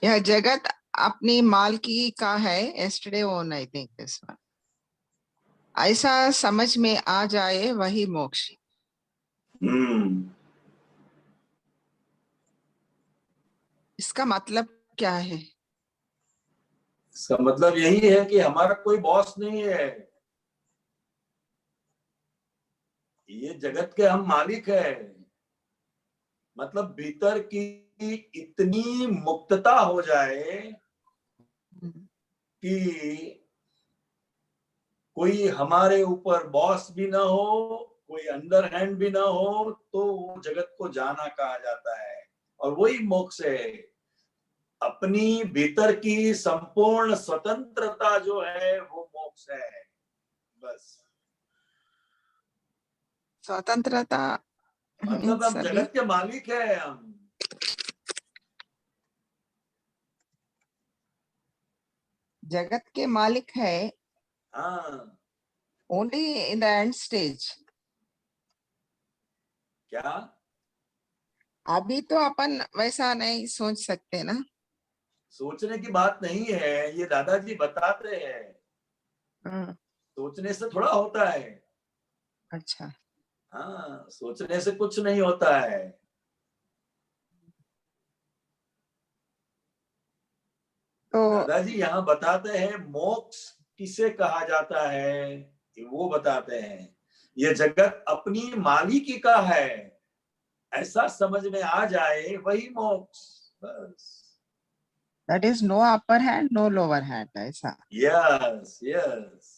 Speaker 6: यह जगत अपनी मालकी का है. yesterday on I think this one. ऐसा समझ में आ जाए वही मोक्ष. इसका मतलब क्या है?
Speaker 1: इसका मतलब यही है कि हमारा कोई बॉस नहीं है. ये जगत के हम मालिक है. मतलब भीतर की इतनी मुक्तता हो जाए कि कोई हमारे ऊपर बॉस भी ना हो कोई अंडर हैंड भी ना हो तो वो जगत को जाना कहा जाता है, और वही मोक्ष है। अपनी भीतर की संपूर्ण स्वतंत्रता जो है वो मोक्ष है, बस।
Speaker 6: स्वतंत्रता
Speaker 1: मतलब हम
Speaker 6: सभी
Speaker 1: जगत के मालिक है, हम
Speaker 6: जगत के मालिक है,
Speaker 1: हाँ।
Speaker 6: Only in the end stage.
Speaker 1: क्या?
Speaker 6: अभी तो अपन वैसा नहीं सोच सकते ना।
Speaker 1: सोचने की बात नहीं है, ये दादाजी बताते हैं। सोचने से थोड़ा होता है।
Speaker 6: अच्छा,
Speaker 1: हाँ, सोचने से कुछ नहीं होता है।
Speaker 6: तो
Speaker 1: दादाजी यहाँ बताते हैं मोक्ष किसे कहा जाता है, वो बताते हैं। ये जगत अपनी मालिकी का है, ऐसा समझ में आ जाए वही मोक्ष, बस।
Speaker 6: That is no upper hand no lower hand, ऐसा।
Speaker 1: Yes yes.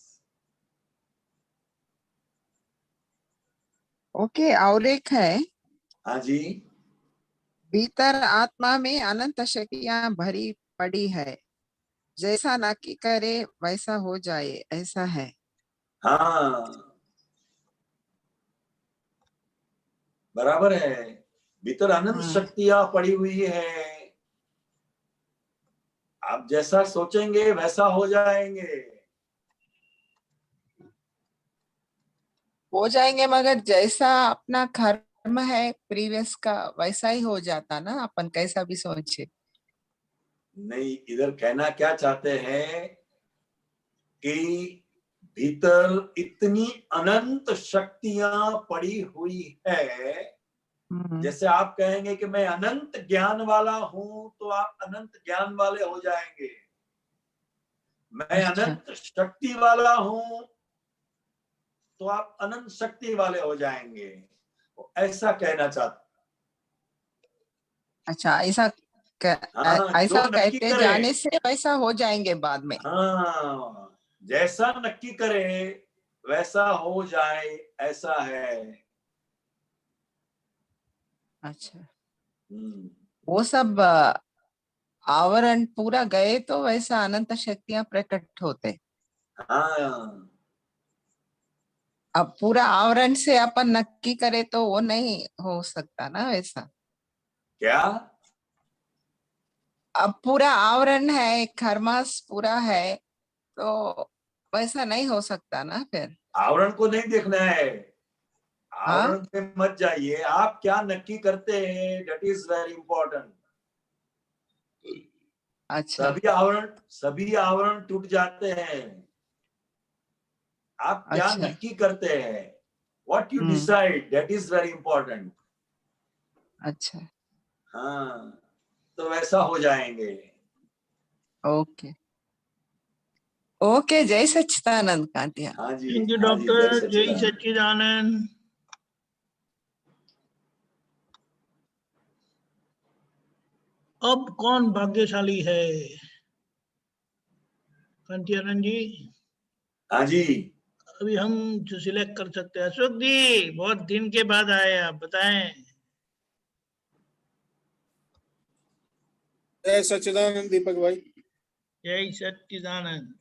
Speaker 6: ओके, और एक है,
Speaker 1: हाँ जी।
Speaker 6: भीतर आत्मा में अनंत शक्तियां भरी पड़ी है, जैसा नक्की करे वैसा हो जाए, ऐसा है।
Speaker 1: हाँ, बराबर है। भीतर अनंत शक्तियां पड़ी हुई है, आप जैसा सोचेंगे वैसा हो जाएंगे।
Speaker 6: हो जाएंगे, मगर जैसा अपना कर्म है प्रीवियस का वैसा ही हो जाता ना, अपन कैसा भी सोचे।
Speaker 1: नहीं, इधर कहना क्या चाहते हैं कि भीतर इतनी अनंत शक्तियां पड़ी हुई है। जैसे आप कहेंगे कि मैं अनंत ज्ञान वाला हूं, तो आप अनंत ज्ञान वाले हो जाएंगे। मैं अनंत शक्ति वाला हूं तो आप अनंत शक्ति वाले हो जाएंगे, ऐसा कहना चाहते।
Speaker 6: अच्छा, ऐसा
Speaker 1: हाँ,
Speaker 6: ऐसा
Speaker 1: जो नक्की
Speaker 6: कहते
Speaker 1: करे,
Speaker 6: जाने से वैसा हो जाएंगे बाद में।
Speaker 1: हाँ, जैसा नक्की करे वैसा हो जाए, ऐसा है।
Speaker 6: अच्छा, वो सब आवरण पूरा गए तो वैसा अनंत शक्तियां प्रकट होते।
Speaker 1: हाँ,
Speaker 6: अब पूरा आवरण से अपन नक्की करे तो वो नहीं हो सकता ना वैसा।
Speaker 1: क्या?
Speaker 6: अब पूरा आवरण है, खरमास पूरा है, तो वैसा नहीं हो सकता ना फिर।
Speaker 1: आवरण को नहीं देखना है,
Speaker 6: हाँ,
Speaker 1: आवरण पे मत जाइए। आप क्या नक्की करते हैं, दैट इज वेरी इंपॉर्टेंट।
Speaker 6: अच्छा,
Speaker 1: सभी आवरण टूट जाते हैं। आप क्या
Speaker 6: अच्छा,
Speaker 1: नक्की करते हैं, what you decide, that is very important.
Speaker 6: अच्छा,
Speaker 1: हाँ, तो वैसा हो जाएंगे।
Speaker 6: Okay, okay. जय सच्चिदानंद कांतिया।
Speaker 1: हाँ जी,
Speaker 2: थैंक यू
Speaker 1: हाँ जी,
Speaker 2: डॉक्टर, जय
Speaker 1: सच्चिदानंद।
Speaker 2: सच्चिदानंद। अब कौन भाग्यशाली है? कांतियानंद जी,
Speaker 1: हाँ जी,
Speaker 2: अभी हम जो सिलेक्ट कर सकते हैं। अशोक जी, बहुत दिन के बाद आए, आप बताएं।
Speaker 7: जय सच्चिदानंद दीपक भाई।
Speaker 2: जय सच्चिदानंद।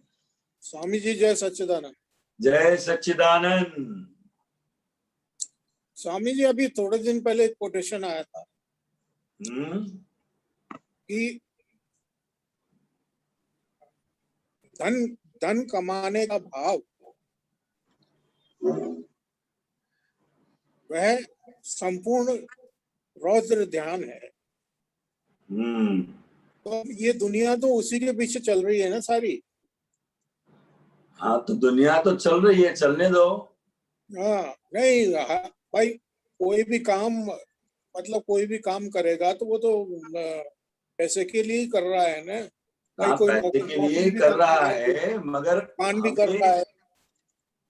Speaker 7: स्वामी जी जय सच्चिदानंद।
Speaker 1: जय सच्चिदानंद।
Speaker 7: स्वामी जी, अभी थोड़े दिन पहले एक कोटेशन आया था कि धन कमाने का भाव वह संपूर्ण रौद्र ध्यान है। तो ये दुनिया तो उसी के पीछे चल रही है ना सारी।
Speaker 1: हाँ, तो दुनिया तो चल रही है, चलने दो।
Speaker 7: हाँ, नहीं भाई, कोई भी काम, मतलब कोई भी काम करेगा तो वो तो पैसे के लिए ही कर रहा है ना। भाई कोई
Speaker 1: पैसे के लिए ही कर रहा है, मगर
Speaker 7: काम भी कर रहा है।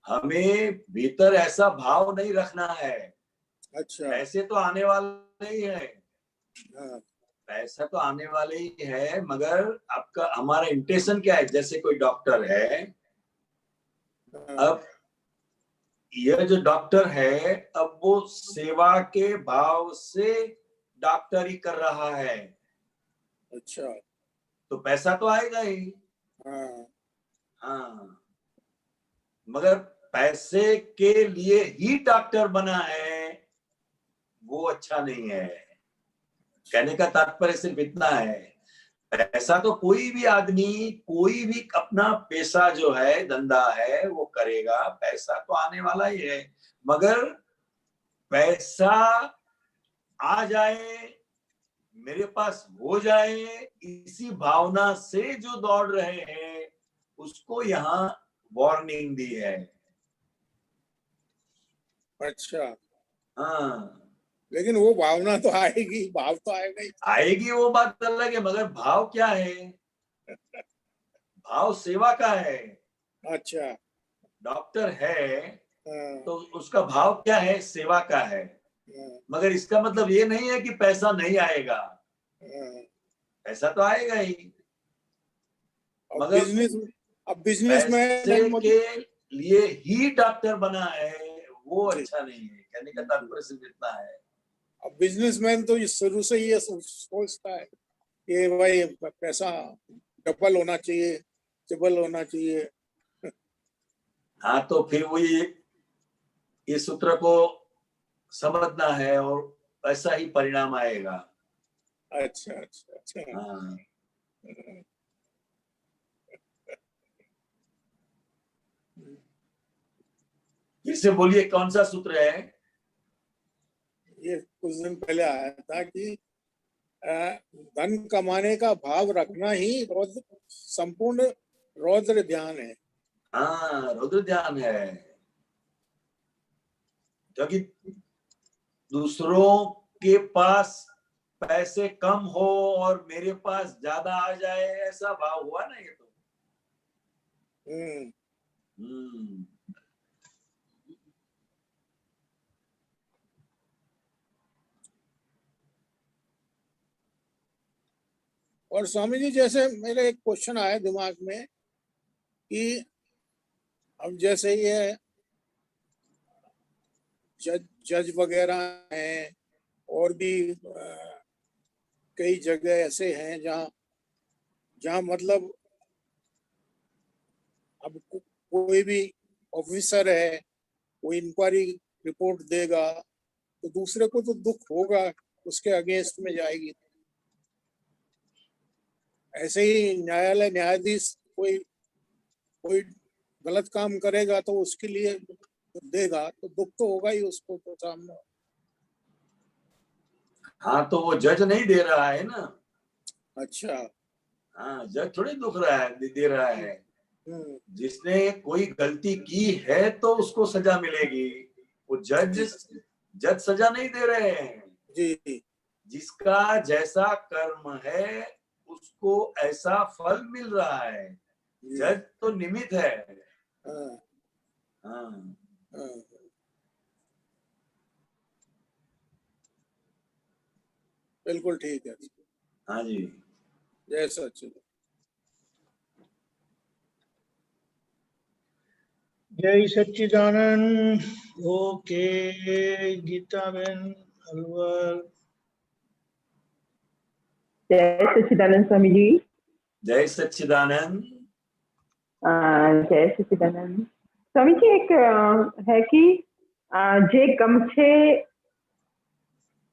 Speaker 1: हमें भीतर ऐसा भाव नहीं रखना है।
Speaker 7: अच्छा,
Speaker 1: पैसे तो आने वाले ही है,
Speaker 7: हाँ,
Speaker 1: पैसा तो आने वाले ही है, मगर आपका हमारा इंटेंशन क्या है। जैसे कोई डॉक्टर है, अब यह जो डॉक्टर है अब वो सेवा के भाव से डॉक्टरी कर रहा है,
Speaker 7: अच्छा।
Speaker 1: तो पैसा तो आएगा ही।
Speaker 7: हाँ
Speaker 1: हाँ, मगर पैसे के लिए ही डॉक्टर बना है वो अच्छा नहीं है। कहने का तात्पर्य सिर्फ इतना है, पैसा तो कोई भी आदमी कोई भी अपना पेशा जो है धंधा है वो करेगा, पैसा तो आने वाला ही है, मगर पैसा आ जाए मेरे पास हो जाए इसी भावना से जो दौड़ रहे हैं उसको यहाँ वार्निंग दी है।
Speaker 7: अच्छा।
Speaker 1: हाँ,
Speaker 7: लेकिन वो भावना तो आएगी, भाव तो आएगा ही।
Speaker 1: आएगी वो बात अलग है, मगर भाव क्या है? भाव सेवा का है।
Speaker 7: अच्छा।
Speaker 1: डॉक्टर है
Speaker 7: हाँ,
Speaker 1: तो उसका भाव क्या है? सेवा का है।
Speaker 7: हाँ,
Speaker 1: मगर इसका मतलब ये नहीं है कि पैसा नहीं आएगा,
Speaker 7: हाँ।
Speaker 1: पैसा तो आएगा ही,
Speaker 7: अब
Speaker 1: मगर
Speaker 7: बिजनेसमैन
Speaker 1: पैसे के लिए ही डॉक्टर बना है वो अच्छा नहीं है। कहने का तात्पर्य सिर्फ इतना है।
Speaker 7: अब बिजनेसमैन तो शुरू से ये सोचता है कि भाई पैसा डबल होना चाहिए, ट्रिपल होना चाहिए।
Speaker 1: हाँ, तो फिर वही इस सूत्र को समझना है और ऐसा ही परिणाम आएगा।
Speaker 7: अच्छा अच्छा अच्छा।
Speaker 1: हाँ, फिर से बोलिए कौन सा सूत्र है?
Speaker 7: ये कुछ दिन पहले आया था कि धन कमाने का भाव रखना ही संपूर्ण रौद्र ध्यान है।
Speaker 1: हाँ, रुद्र ध्यान है, क्योंकि दूसरों के पास पैसे कम हो और मेरे पास ज्यादा आ जाए ऐसा भाव हुआ ना ये तो।
Speaker 7: और स्वामी जी, जैसे मेरे एक क्वेश्चन आया दिमाग में कि अब जैसे ये जज वगैरह हैं और भी कई जगह ऐसे हैं जहाँ मतलब अब कोई भी ऑफिसर है, कोई इंक्वायरी रिपोर्ट देगा तो दूसरे को तो दुख होगा, उसके अगेंस्ट में जाएगी। ऐसे ही न्यायालय न्यायाधीश कोई गलत काम करेगा तो उसके लिए देगा तो दुख तो होगा ही उसको तो सामने।
Speaker 1: हाँ, तो वो जज नहीं दे रहा है ना।
Speaker 7: अच्छा।
Speaker 1: हाँ, जज थोड़ी दुख रहा है, दे रहा है। जिसने कोई गलती की है तो उसको सजा मिलेगी, वो जज सजा नहीं दे रहे हैं
Speaker 7: जी।
Speaker 1: जिसका जैसा कर्म है उसको ऐसा फल मिल रहा है, जज तो निमित्त है। हाँ।
Speaker 7: बिल्कुल ठीक है।
Speaker 1: हाँ जी,
Speaker 7: जय सच्चिदानंद।
Speaker 2: जय सच्चिदानंद। ओके, गीता बहन अलवर।
Speaker 8: जय सच्चिदानंद स्वामी जी।
Speaker 1: जय सच्चिदानंद।
Speaker 8: जय सच्चिदानंद स्वामी जी। एक है कि जे गमछे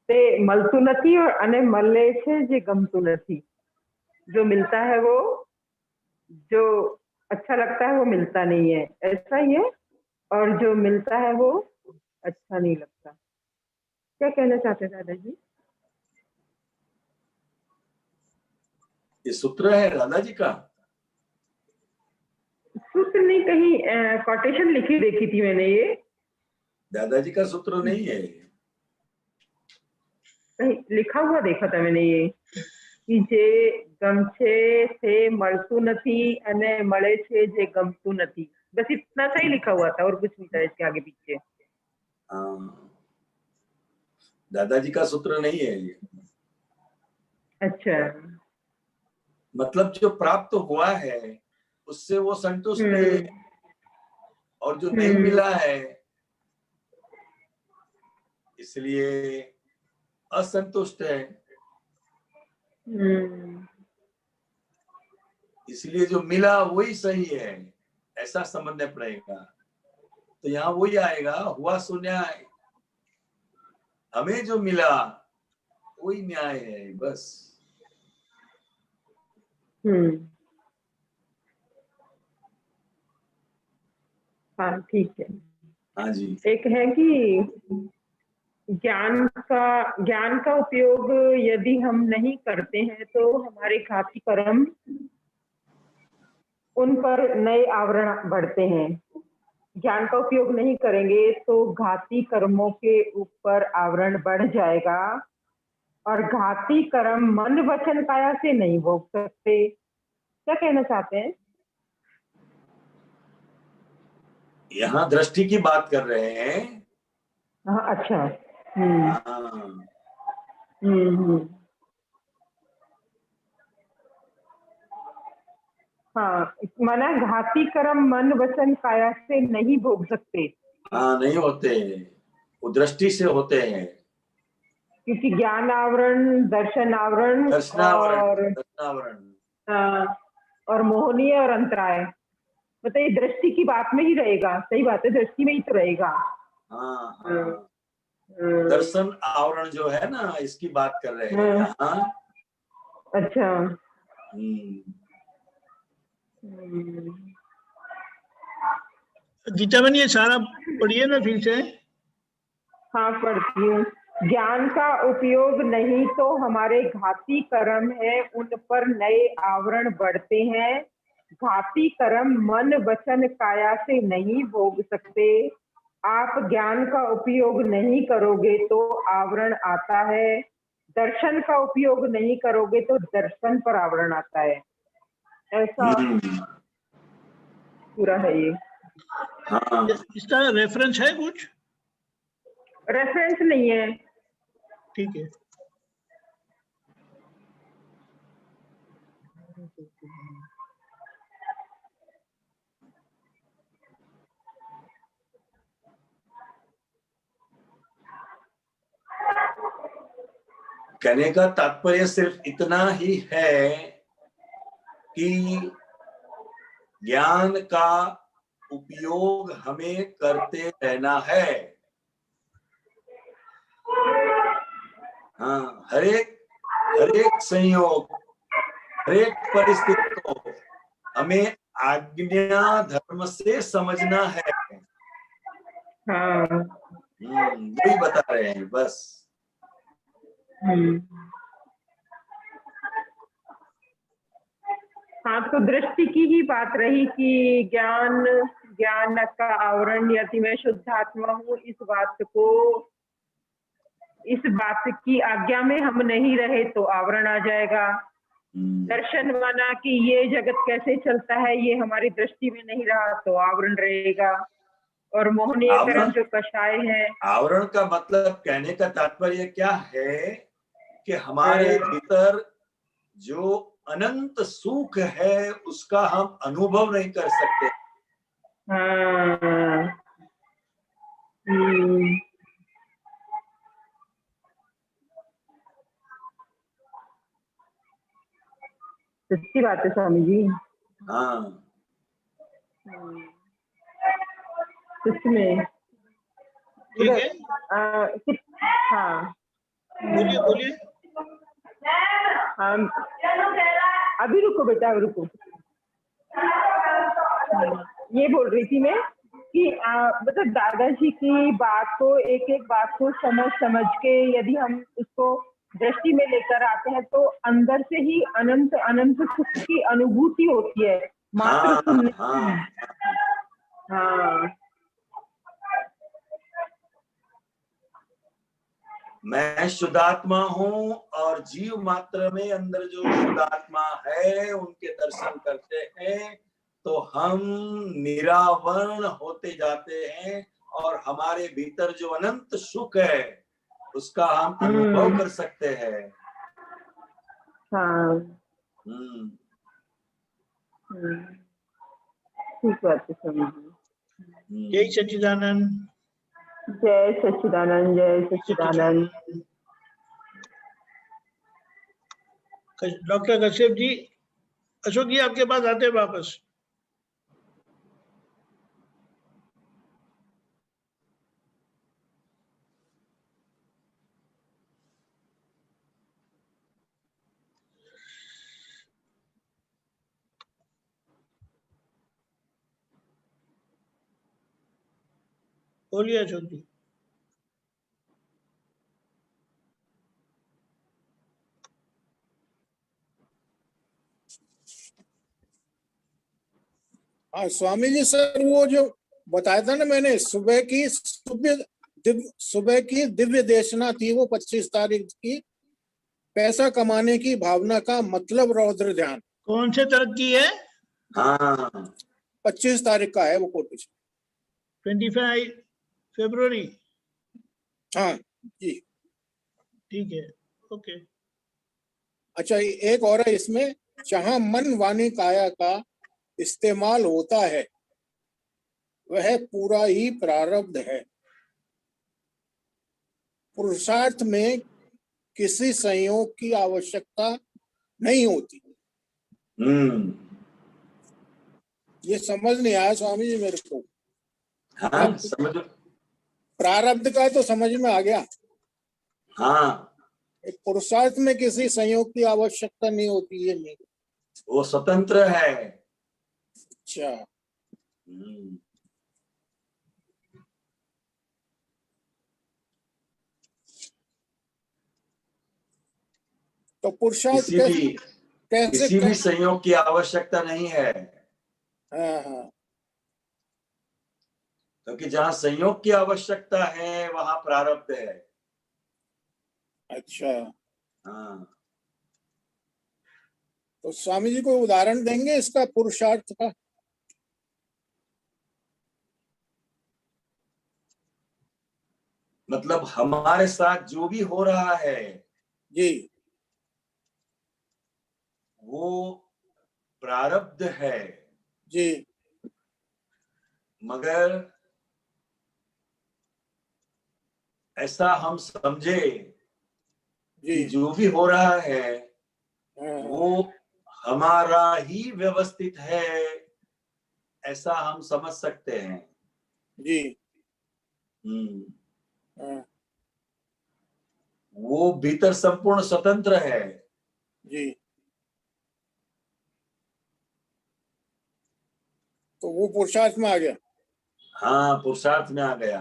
Speaker 8: ते मलतू नथी और अने मले छे जे गमतू नथी। जो मिलता है वो, जो अच्छा लगता है वो मिलता नहीं है, ऐसा ही है। और जो मिलता है वो अच्छा नहीं लगता। क्या कहना चाहते दादाजी?
Speaker 1: ये सूत्र है राधा जी का?
Speaker 8: सूत्र नहीं, कहीं कोटेशन लिखी देखी थी मैंने। ये
Speaker 1: दादाजी का सूत्र नहीं है,
Speaker 8: कहीं लिखा हुआ देखा था मैंने ये कि जे गमछे से मलतू नथी अने मळे छे जे गमतू नथी। बस इतना सा ही लिखा हुआ था और कुछ नहीं था इसके आगे पीछे।
Speaker 1: दादाजी का सूत्र नहीं है ये।
Speaker 8: अच्छा।
Speaker 1: मतलब जो प्राप्त हुआ है उससे वो संतुष्ट नहीं है, और जो नहीं मिला है इसलिए असंतुष्ट है। इसलिए जो मिला वही सही है, ऐसा समझने पड़ेगा। तो यहाँ वही आएगा, हुआ सो न्याय। हमें जो मिला वही न्याय है, बस।
Speaker 8: हाँ ठीक है।
Speaker 1: हाँ जी।
Speaker 8: एक है कि ज्ञान का उपयोग यदि हम नहीं करते हैं तो हमारे घाती कर्म उन पर नए आवरण बढ़ते हैं। ज्ञान का उपयोग नहीं करेंगे तो घाती कर्मों के ऊपर आवरण बढ़ जाएगा, और घाती कर्म मन वचन काया से नहीं भोग सकते। क्या कहना चाहते हैं?
Speaker 1: यहाँ दृष्टि की बात कर रहे हैं।
Speaker 8: हाँ, अच्छा। हाँ, माना घाती कर्म मन वचन काया से नहीं भोग सकते।
Speaker 1: हाँ, नहीं होते, वो दृष्टि से होते हैं।
Speaker 8: क्योंकि ज्ञान आवरण, दर्शन आवरण और मोहनीय और अंतराय, मतलब ये दृष्टि की बात में ही रहेगा। सही बात है, दृष्टि में ही तो रहेगा।
Speaker 1: हाँ। दर्शन आवरण जो है ना, इसकी बात कर रहे हैं यहाँ।
Speaker 8: अच्छा।
Speaker 2: गीता बहन ये सारा पढ़िए ना फिर से।
Speaker 8: हाँ, पढ़ती हूँ। ज्ञान का उपयोग नहीं तो हमारे घाती कर्म है, उन पर नए आवरण बढ़ते हैं। घाती कर्म मन वचन काया से नहीं भोग सकते। आप ज्ञान का उपयोग नहीं करोगे तो आवरण आता है। दर्शन का उपयोग नहीं करोगे तो दर्शन पर आवरण आता है। ऐसा पूरा है ये।
Speaker 1: हाँ।
Speaker 2: इसका रेफरेंस है कुछ?
Speaker 8: रेफरेंस नहीं है।
Speaker 2: ठीक है।
Speaker 1: कहने का तात्पर्य सिर्फ इतना ही है कि ज्ञान का उपयोग हमें करते रहना है। हाँ, हर एक संयोग, हर एक परिस्थिति को हमें आज्ञा धर्म से समझना है। वही बता रहे हैं बस।
Speaker 8: हाँ, तो दृष्टि की ही बात रही कि ज्ञान का आवरण, यदि मैं शुद्धात्मा हूँ, इस बात की आज्ञा में हम नहीं रहे तो आवरण आ जाएगा। दर्शन माना कि ये जगत कैसे चलता है ये हमारी दृष्टि में नहीं रहा तो आवरण रहेगा। और मोहनीय कर्म जो कषाय है,
Speaker 1: आवरण का मतलब, कहने का तात्पर्य क्या है कि हमारे भीतर जो अनंत सुख है उसका हम अनुभव नहीं कर सकते।
Speaker 8: सच्ची बात है स्वामी जी।
Speaker 1: हाँ,
Speaker 8: सच में।
Speaker 2: ठीक है।
Speaker 8: हाँ,
Speaker 2: बोलिए।
Speaker 8: अभी रुको बेटा, अभी रुको। ये बोल रही थी मैं कि मतलब दादाजी की बात को, एक एक बात को समझ के यदि हम उसको दृष्टि में लेकर आते हैं तो अंदर से ही अनंत अनंत सुख की अनुभूति होती है। मात्र सुनने। हाँ।
Speaker 1: मैं शुद्धात्मा हूँ और जीव मात्र में अंदर जो शुद्धात्मा है उनके दर्शन करते हैं तो हम निरावरण होते जाते हैं और हमारे भीतर जो अनंत सुख है उसका हम अनुभव कर सकते हैं।
Speaker 8: हाँ। ठीक बात है समझ।
Speaker 2: जय सच्चिदानंद।
Speaker 8: जय सच्चिदानंद, जय सच्चिदानंद।
Speaker 2: डॉक्टर कश्यप जी, अशोक जी आपके पास आते हैं वापस। बोलिए अशोक जी।
Speaker 7: हाँ स्वामी जी, सर वो जो बताया था ना मैंने, सुबह की दिव्य देशना थी वो 25 तारीख की, पैसा कमाने की भावना का मतलब रौद्र ध्यान।
Speaker 2: कौन से तरफ की है?
Speaker 1: हाँ
Speaker 7: 25 तारीख का है वो कोटेशन।
Speaker 2: 25 फरवरी।
Speaker 7: हाँ जी,
Speaker 2: ठीक है, ओके।
Speaker 7: अच्छा एक और है इसमें, जहां मन वाणी काया का इस्तेमाल होता है वह पूरा ही प्रारब्ध है। पुरुषार्थ में किसी संयोग की आवश्यकता नहीं होती। ये समझ नहीं आया स्वामी जी मेरे को।
Speaker 1: हाँ समझ।
Speaker 7: प्रारब्ध का तो समझ में आ गया।
Speaker 1: हाँ
Speaker 7: एक पुरुषार्थ में किसी संयोग की आवश्यकता नहीं होती है, नहीं।
Speaker 1: वो स्वतंत्र है।
Speaker 7: अच्छा, तो पुरुषार्थ
Speaker 1: किसी भी संयोग की आवश्यकता नहीं है।
Speaker 7: हाँ हाँ,
Speaker 1: क्योंकि जहाँ संयोग की आवश्यकता है वहां प्रारब्ध है।
Speaker 7: अच्छा,
Speaker 1: हाँ
Speaker 7: तो स्वामी जी को उदाहरण देंगे इसका, पुरुषार्थ का?
Speaker 1: मतलब हमारे साथ जो भी हो रहा है
Speaker 7: जी,
Speaker 1: वो प्रारब्ध है
Speaker 7: जी,
Speaker 1: मगर ऐसा हम समझे
Speaker 7: जी,
Speaker 1: कि जो भी हो रहा है
Speaker 7: हाँ,
Speaker 1: वो हमारा ही व्यवस्थित है, ऐसा हम समझ सकते हैं।
Speaker 7: जी, हाँ,
Speaker 1: वो भीतर संपूर्ण स्वतंत्र है।
Speaker 7: जी, तो वो पुरुषार्थ में आ गया।
Speaker 1: हाँ पुरुषार्थ में आ गया।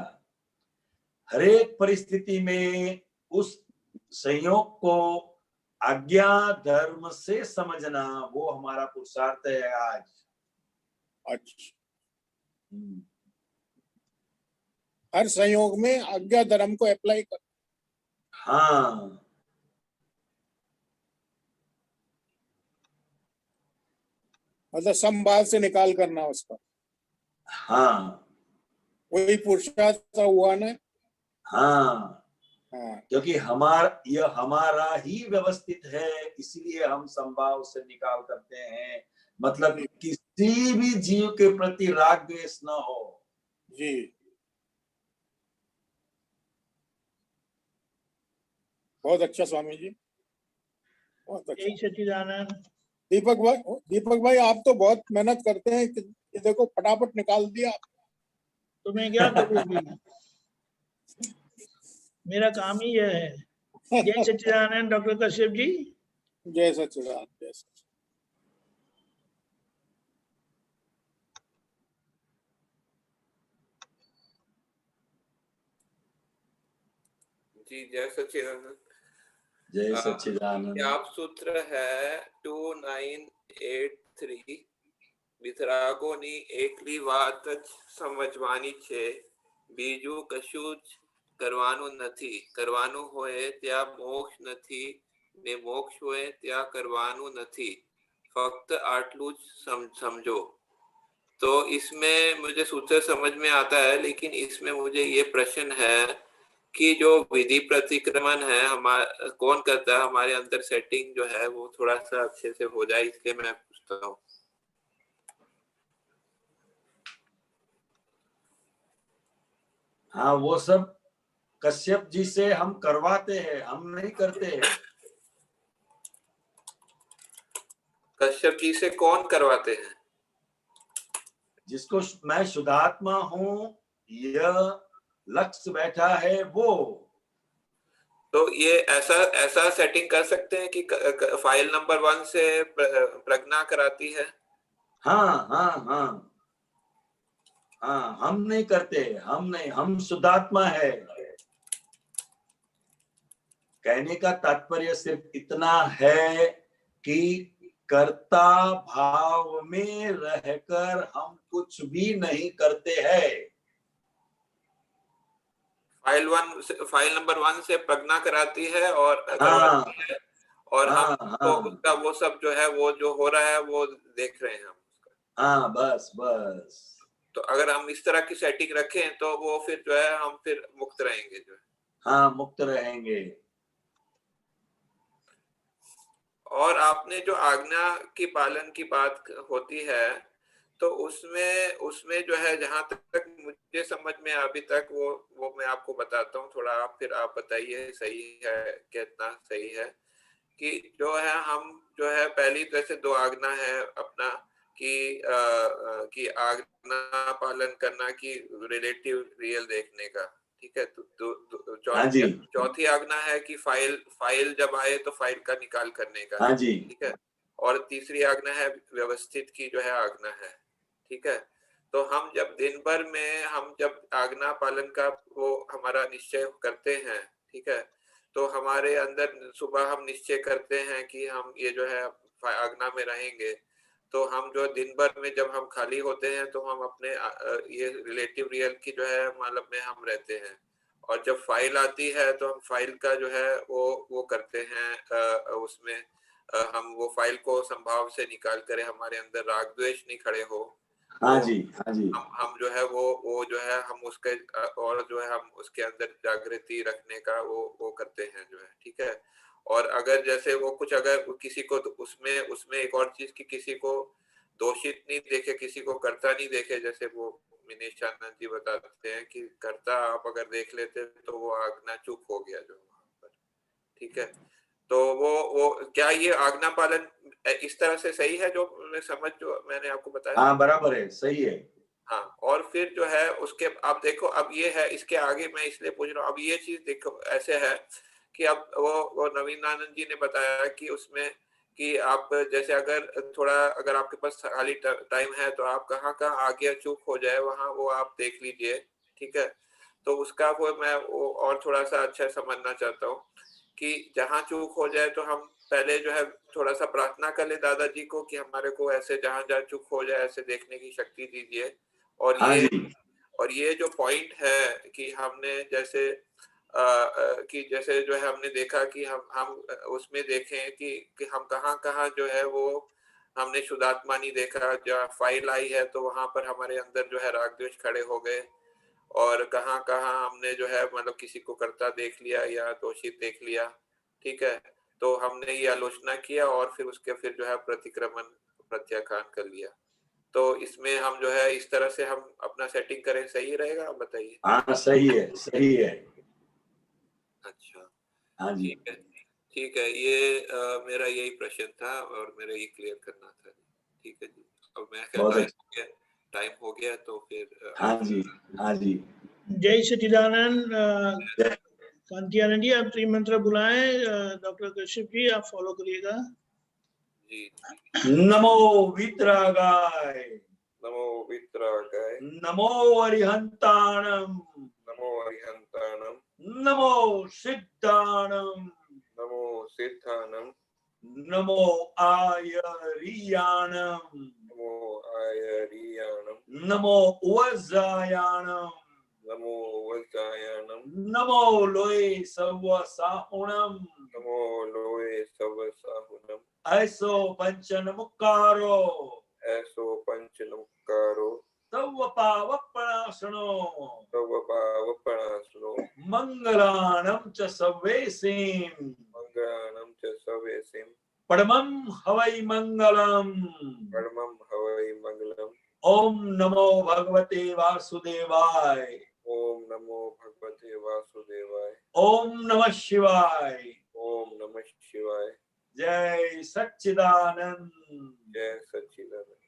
Speaker 1: हरेक परिस्थिति में उस संयोग को आज्ञा धर्म से समझना वो हमारा पुरुषार्थ है आज।
Speaker 7: अच्छा, हर संयोग में आज्ञा धर्म को अप्लाई कर।
Speaker 1: हाँ
Speaker 7: मतलब संभाव से निकाल करना उसका।
Speaker 1: हाँ
Speaker 7: वही पुरुषार्थ हुआ ना।
Speaker 1: हाँ
Speaker 7: हाँ,
Speaker 1: क्योंकि यह हमारा ही व्यवस्थित है, इसलिए हम संभाव से निकाल करते हैं। मतलब किसी भी जीव के प्रति राग द्वेष न हो।
Speaker 7: जी, बहुत अच्छा स्वामी जी, बहुत अच्छा।
Speaker 2: जय सच्चिदानंद।
Speaker 7: दीपक भाई आप तो बहुत मेहनत करते हैं कि ये देखो फटाफट निकाल दिया।
Speaker 2: तो मैं क्या करूँ अभी? मेरा काम ही यह है। जय सच्चिदानंद डॉक्टर कश्यप जी।
Speaker 7: जय सच्चिदानंद, जय सच्चिदानंद।
Speaker 4: जी जय सच्चिदानंद।
Speaker 1: जय सच्चिदानंद।
Speaker 4: आप सूत्र है 2983 વિતરાગોની એકલી વાત જ સમજવાની છે, બીજું કશું જ કરવાનું નથી. કરવાનું હોય ત્યાં મોક્ષ નથી ને મોક્ષ હોય ત્યાં કરવાનું નથી, ફક્ત આટલું જ સમજો. तो इसमें मुझे सूत्र समझ में आता है, लेकिन इसमें मुझे ये प्रश्न है कि जो विधि प्रतिक्रमण है हमारा कौन करता है, हमारे अंदर सेटिंग जो है वो थोड़ा सा अच्छे से हो जाए, इसलिए मैं पूछता हूँ।
Speaker 1: हाँ, वो सब कश्यप जी से हम करवाते हैं, हम नहीं करते हैं।
Speaker 4: कश्यप जी से कौन करवाते हैं?
Speaker 1: जिसको मैं शुद्धात्मा हूँ, यह लक्ष्य बैठा है वो।
Speaker 4: तो ये ऐसा सेटिंग कर सकते हैं कि फाइल नंबर 1 से प्रज्ञा कराती है?
Speaker 1: हाँ हाँ हाँ हाँ, हम नहीं करते, हम नहीं, हम शुद्धात्मा है। कहने का तात्पर्य सिर्फ इतना है कि कर्ता भाव में रहकर हम कुछ भी नहीं करते हैं।
Speaker 4: फाइल नंबर 1 से प्रज्ञा कराती है और
Speaker 1: हाँ
Speaker 4: और
Speaker 1: हाँ
Speaker 4: हम
Speaker 1: हाँ
Speaker 4: उसका वो सब जो है वो जो हो रहा है वो देख रहे हैं हम उसका।
Speaker 1: हाँ, बस बस।
Speaker 4: तो अगर हम इस तरह की सेटिंग रखें तो वो फिर जो है हम फिर मुक्त रहेंगे जो है।
Speaker 1: हाँ, मुक्त रहेंगे।
Speaker 4: और आपने जो आज्ञा की पालन की बात होती है तो उसमें जो है जहां तक मुझे समझ में अभी तक वो मैं आपको बताता हूँ थोड़ा, आप फिर आप बताइए सही है कितना सही है। कि जो है हम जो है पहली जैसे 2 आज्ञा है अपना कि आज्ञा पालन करना की रिलेटिव रियल देखने का, ठीक है। तो
Speaker 1: हाँ जी,
Speaker 4: चौथी आज्ञा है कि फाइल जब आए तो फाइल का निकाल करने का,
Speaker 1: हाँ जी,
Speaker 4: ठीक है। और तीसरी आज्ञा है व्यवस्थित की जो है आज्ञा है, ठीक है। तो हम जब दिन भर में हम जब आज्ञा पालन का वो हमारा निश्चय करते हैं, ठीक है। तो हमारे अंदर सुबह हम निश्चय करते हैं कि हम ये जो है आज्ञा में रहेंगे। तो हम जो दिन भर में जब हम खाली होते हैं तो हम अपने ये रिलेटिव रियल की जो है मालूम में हम रहते हैं। और जब फाइल आती है तो हम फाइल का जो है वो करते हैं, उसमें हम वो फाइल को संभाव से निकाल कर हमारे अंदर राग द्वेष नहीं खड़े हो।
Speaker 1: हाँ
Speaker 4: तो
Speaker 1: जी, हाँ जी,
Speaker 4: हम जो है वो जो है हम उसके और जो है हम उसके अंदर जागृति रखने का वो करते हैं जो है, ठीक है। और अगर जैसे वो कुछ अगर किसी को उसमें एक और चीज की किसी को दोषित नहीं देखे, किसी को कर्ता नहीं देखे, जैसे वो मिनेश चानन जी बताते हैं कि कर्ता आप अगर देख लेते तो वो आज्ञा चूक हो गया जो वहां पर, ठीक है। तो वो क्या ये आज्ञा पालन इस तरह से सही है जो समझ जो मैंने आपको बताया?
Speaker 1: हाँ, बराबर है, सही है।
Speaker 4: हाँ, और फिर जो है उसके आप देखो अब ये है इसके आगे मैं इसलिए पूछ रहा हूँ, अब ये चीज देखो ऐसे है कि अब वो नवीन आनंद जी ने बताया कि उसमें कि आप जैसे अगर थोड़ा अगर आपके पास खाली टाइम है तो आप कहाँ कहाँ आगे चूक हो जाए वहां वो आप देख लीजिए, ठीक है। तो उसका वो मैं वो और थोड़ा सा अच्छा समझना चाहता हूँ कि जहाँ चूक हो जाए तो हम पहले जो है थोड़ा सा प्रार्थना कर ले दादाजी को कि हमारे को ऐसे जहाँ जहाँ चूक हो जाए ऐसे देखने की शक्ति दीजिए। और
Speaker 1: हाँ जी,
Speaker 4: ये जो पॉइंट है कि हमने जैसे कि जैसे जो है हमने देखा कि हम उसमें देखें कि हम कहाँ कहाँ जो है वो हमने शुद्धात्मा नहीं देखा, जहाँ फाइल आई है तो वहां पर हमारे अंदर जो है राग द्वेष खड़े हो गए। और कहाँ कहाँ हमने जो है मतलब किसी को कर्ता देख लिया या दोषित देख लिया, ठीक है। तो हमने ये आलोचना किया और फिर उसके फिर जो है प्रतिक्रमण प्रत्याख्यान कर लिया। तो इसमें हम जो है इस तरह से हम अपना सेटिंग करें, सही रहेगा? आप बताइए।
Speaker 1: हाँ, सही है, सही है।
Speaker 4: अच्छा,
Speaker 1: हाँ जी,
Speaker 4: ठीक है। ये मेरा यही प्रश्न था और मेरा ये क्लियर करना था। ठीक है जी, अब मैं
Speaker 1: बहुत
Speaker 4: कहता टाइम हो गया तो फिर
Speaker 1: हाँ जी, हाँ जी।
Speaker 2: जय सच्चिदानंद।
Speaker 1: जय-
Speaker 2: कांति आनंद जी आप त्रि मंत्र बुलाएं, डॉक्टर कश्यप जी आप फॉलो करिएगा।
Speaker 4: जी।
Speaker 1: नमो वितरागाय,
Speaker 4: नमो वितरागाय,
Speaker 1: नमो अरिहंताणम,
Speaker 4: नमो अरिहंताणम,
Speaker 1: नमो सिद्धाणम,
Speaker 4: नमो सिद्धानम,
Speaker 1: नमो आयरियाणम,
Speaker 4: नमो आयरियाणम,
Speaker 1: नमो वज्रायाणम,
Speaker 4: नमो वज्रायणम,
Speaker 1: नमो लोय सवसाहुणम,
Speaker 4: नमो लोए सवसाहुनम,
Speaker 1: ऐसो पंचन मुक्कारो,
Speaker 4: ऐसो पंचनुक्कारो,
Speaker 1: तव पावपणासनो,
Speaker 4: तव पावपणासनो,
Speaker 1: मंगलानम च सवेसिम,
Speaker 4: मंगलानम च सवेसिम,
Speaker 1: परमं हवै मंगलम,
Speaker 4: परमं हवै मंगलम।
Speaker 1: ओम नमो भगवते वासुदेवाय,
Speaker 4: ओम नमो नमो भगवते वासुदेवाय।
Speaker 1: ओम नमः शिवाय।
Speaker 4: ओम नमः शिवाय।
Speaker 1: जय सच्चिदानंद।
Speaker 4: जय सच्चिदानंद।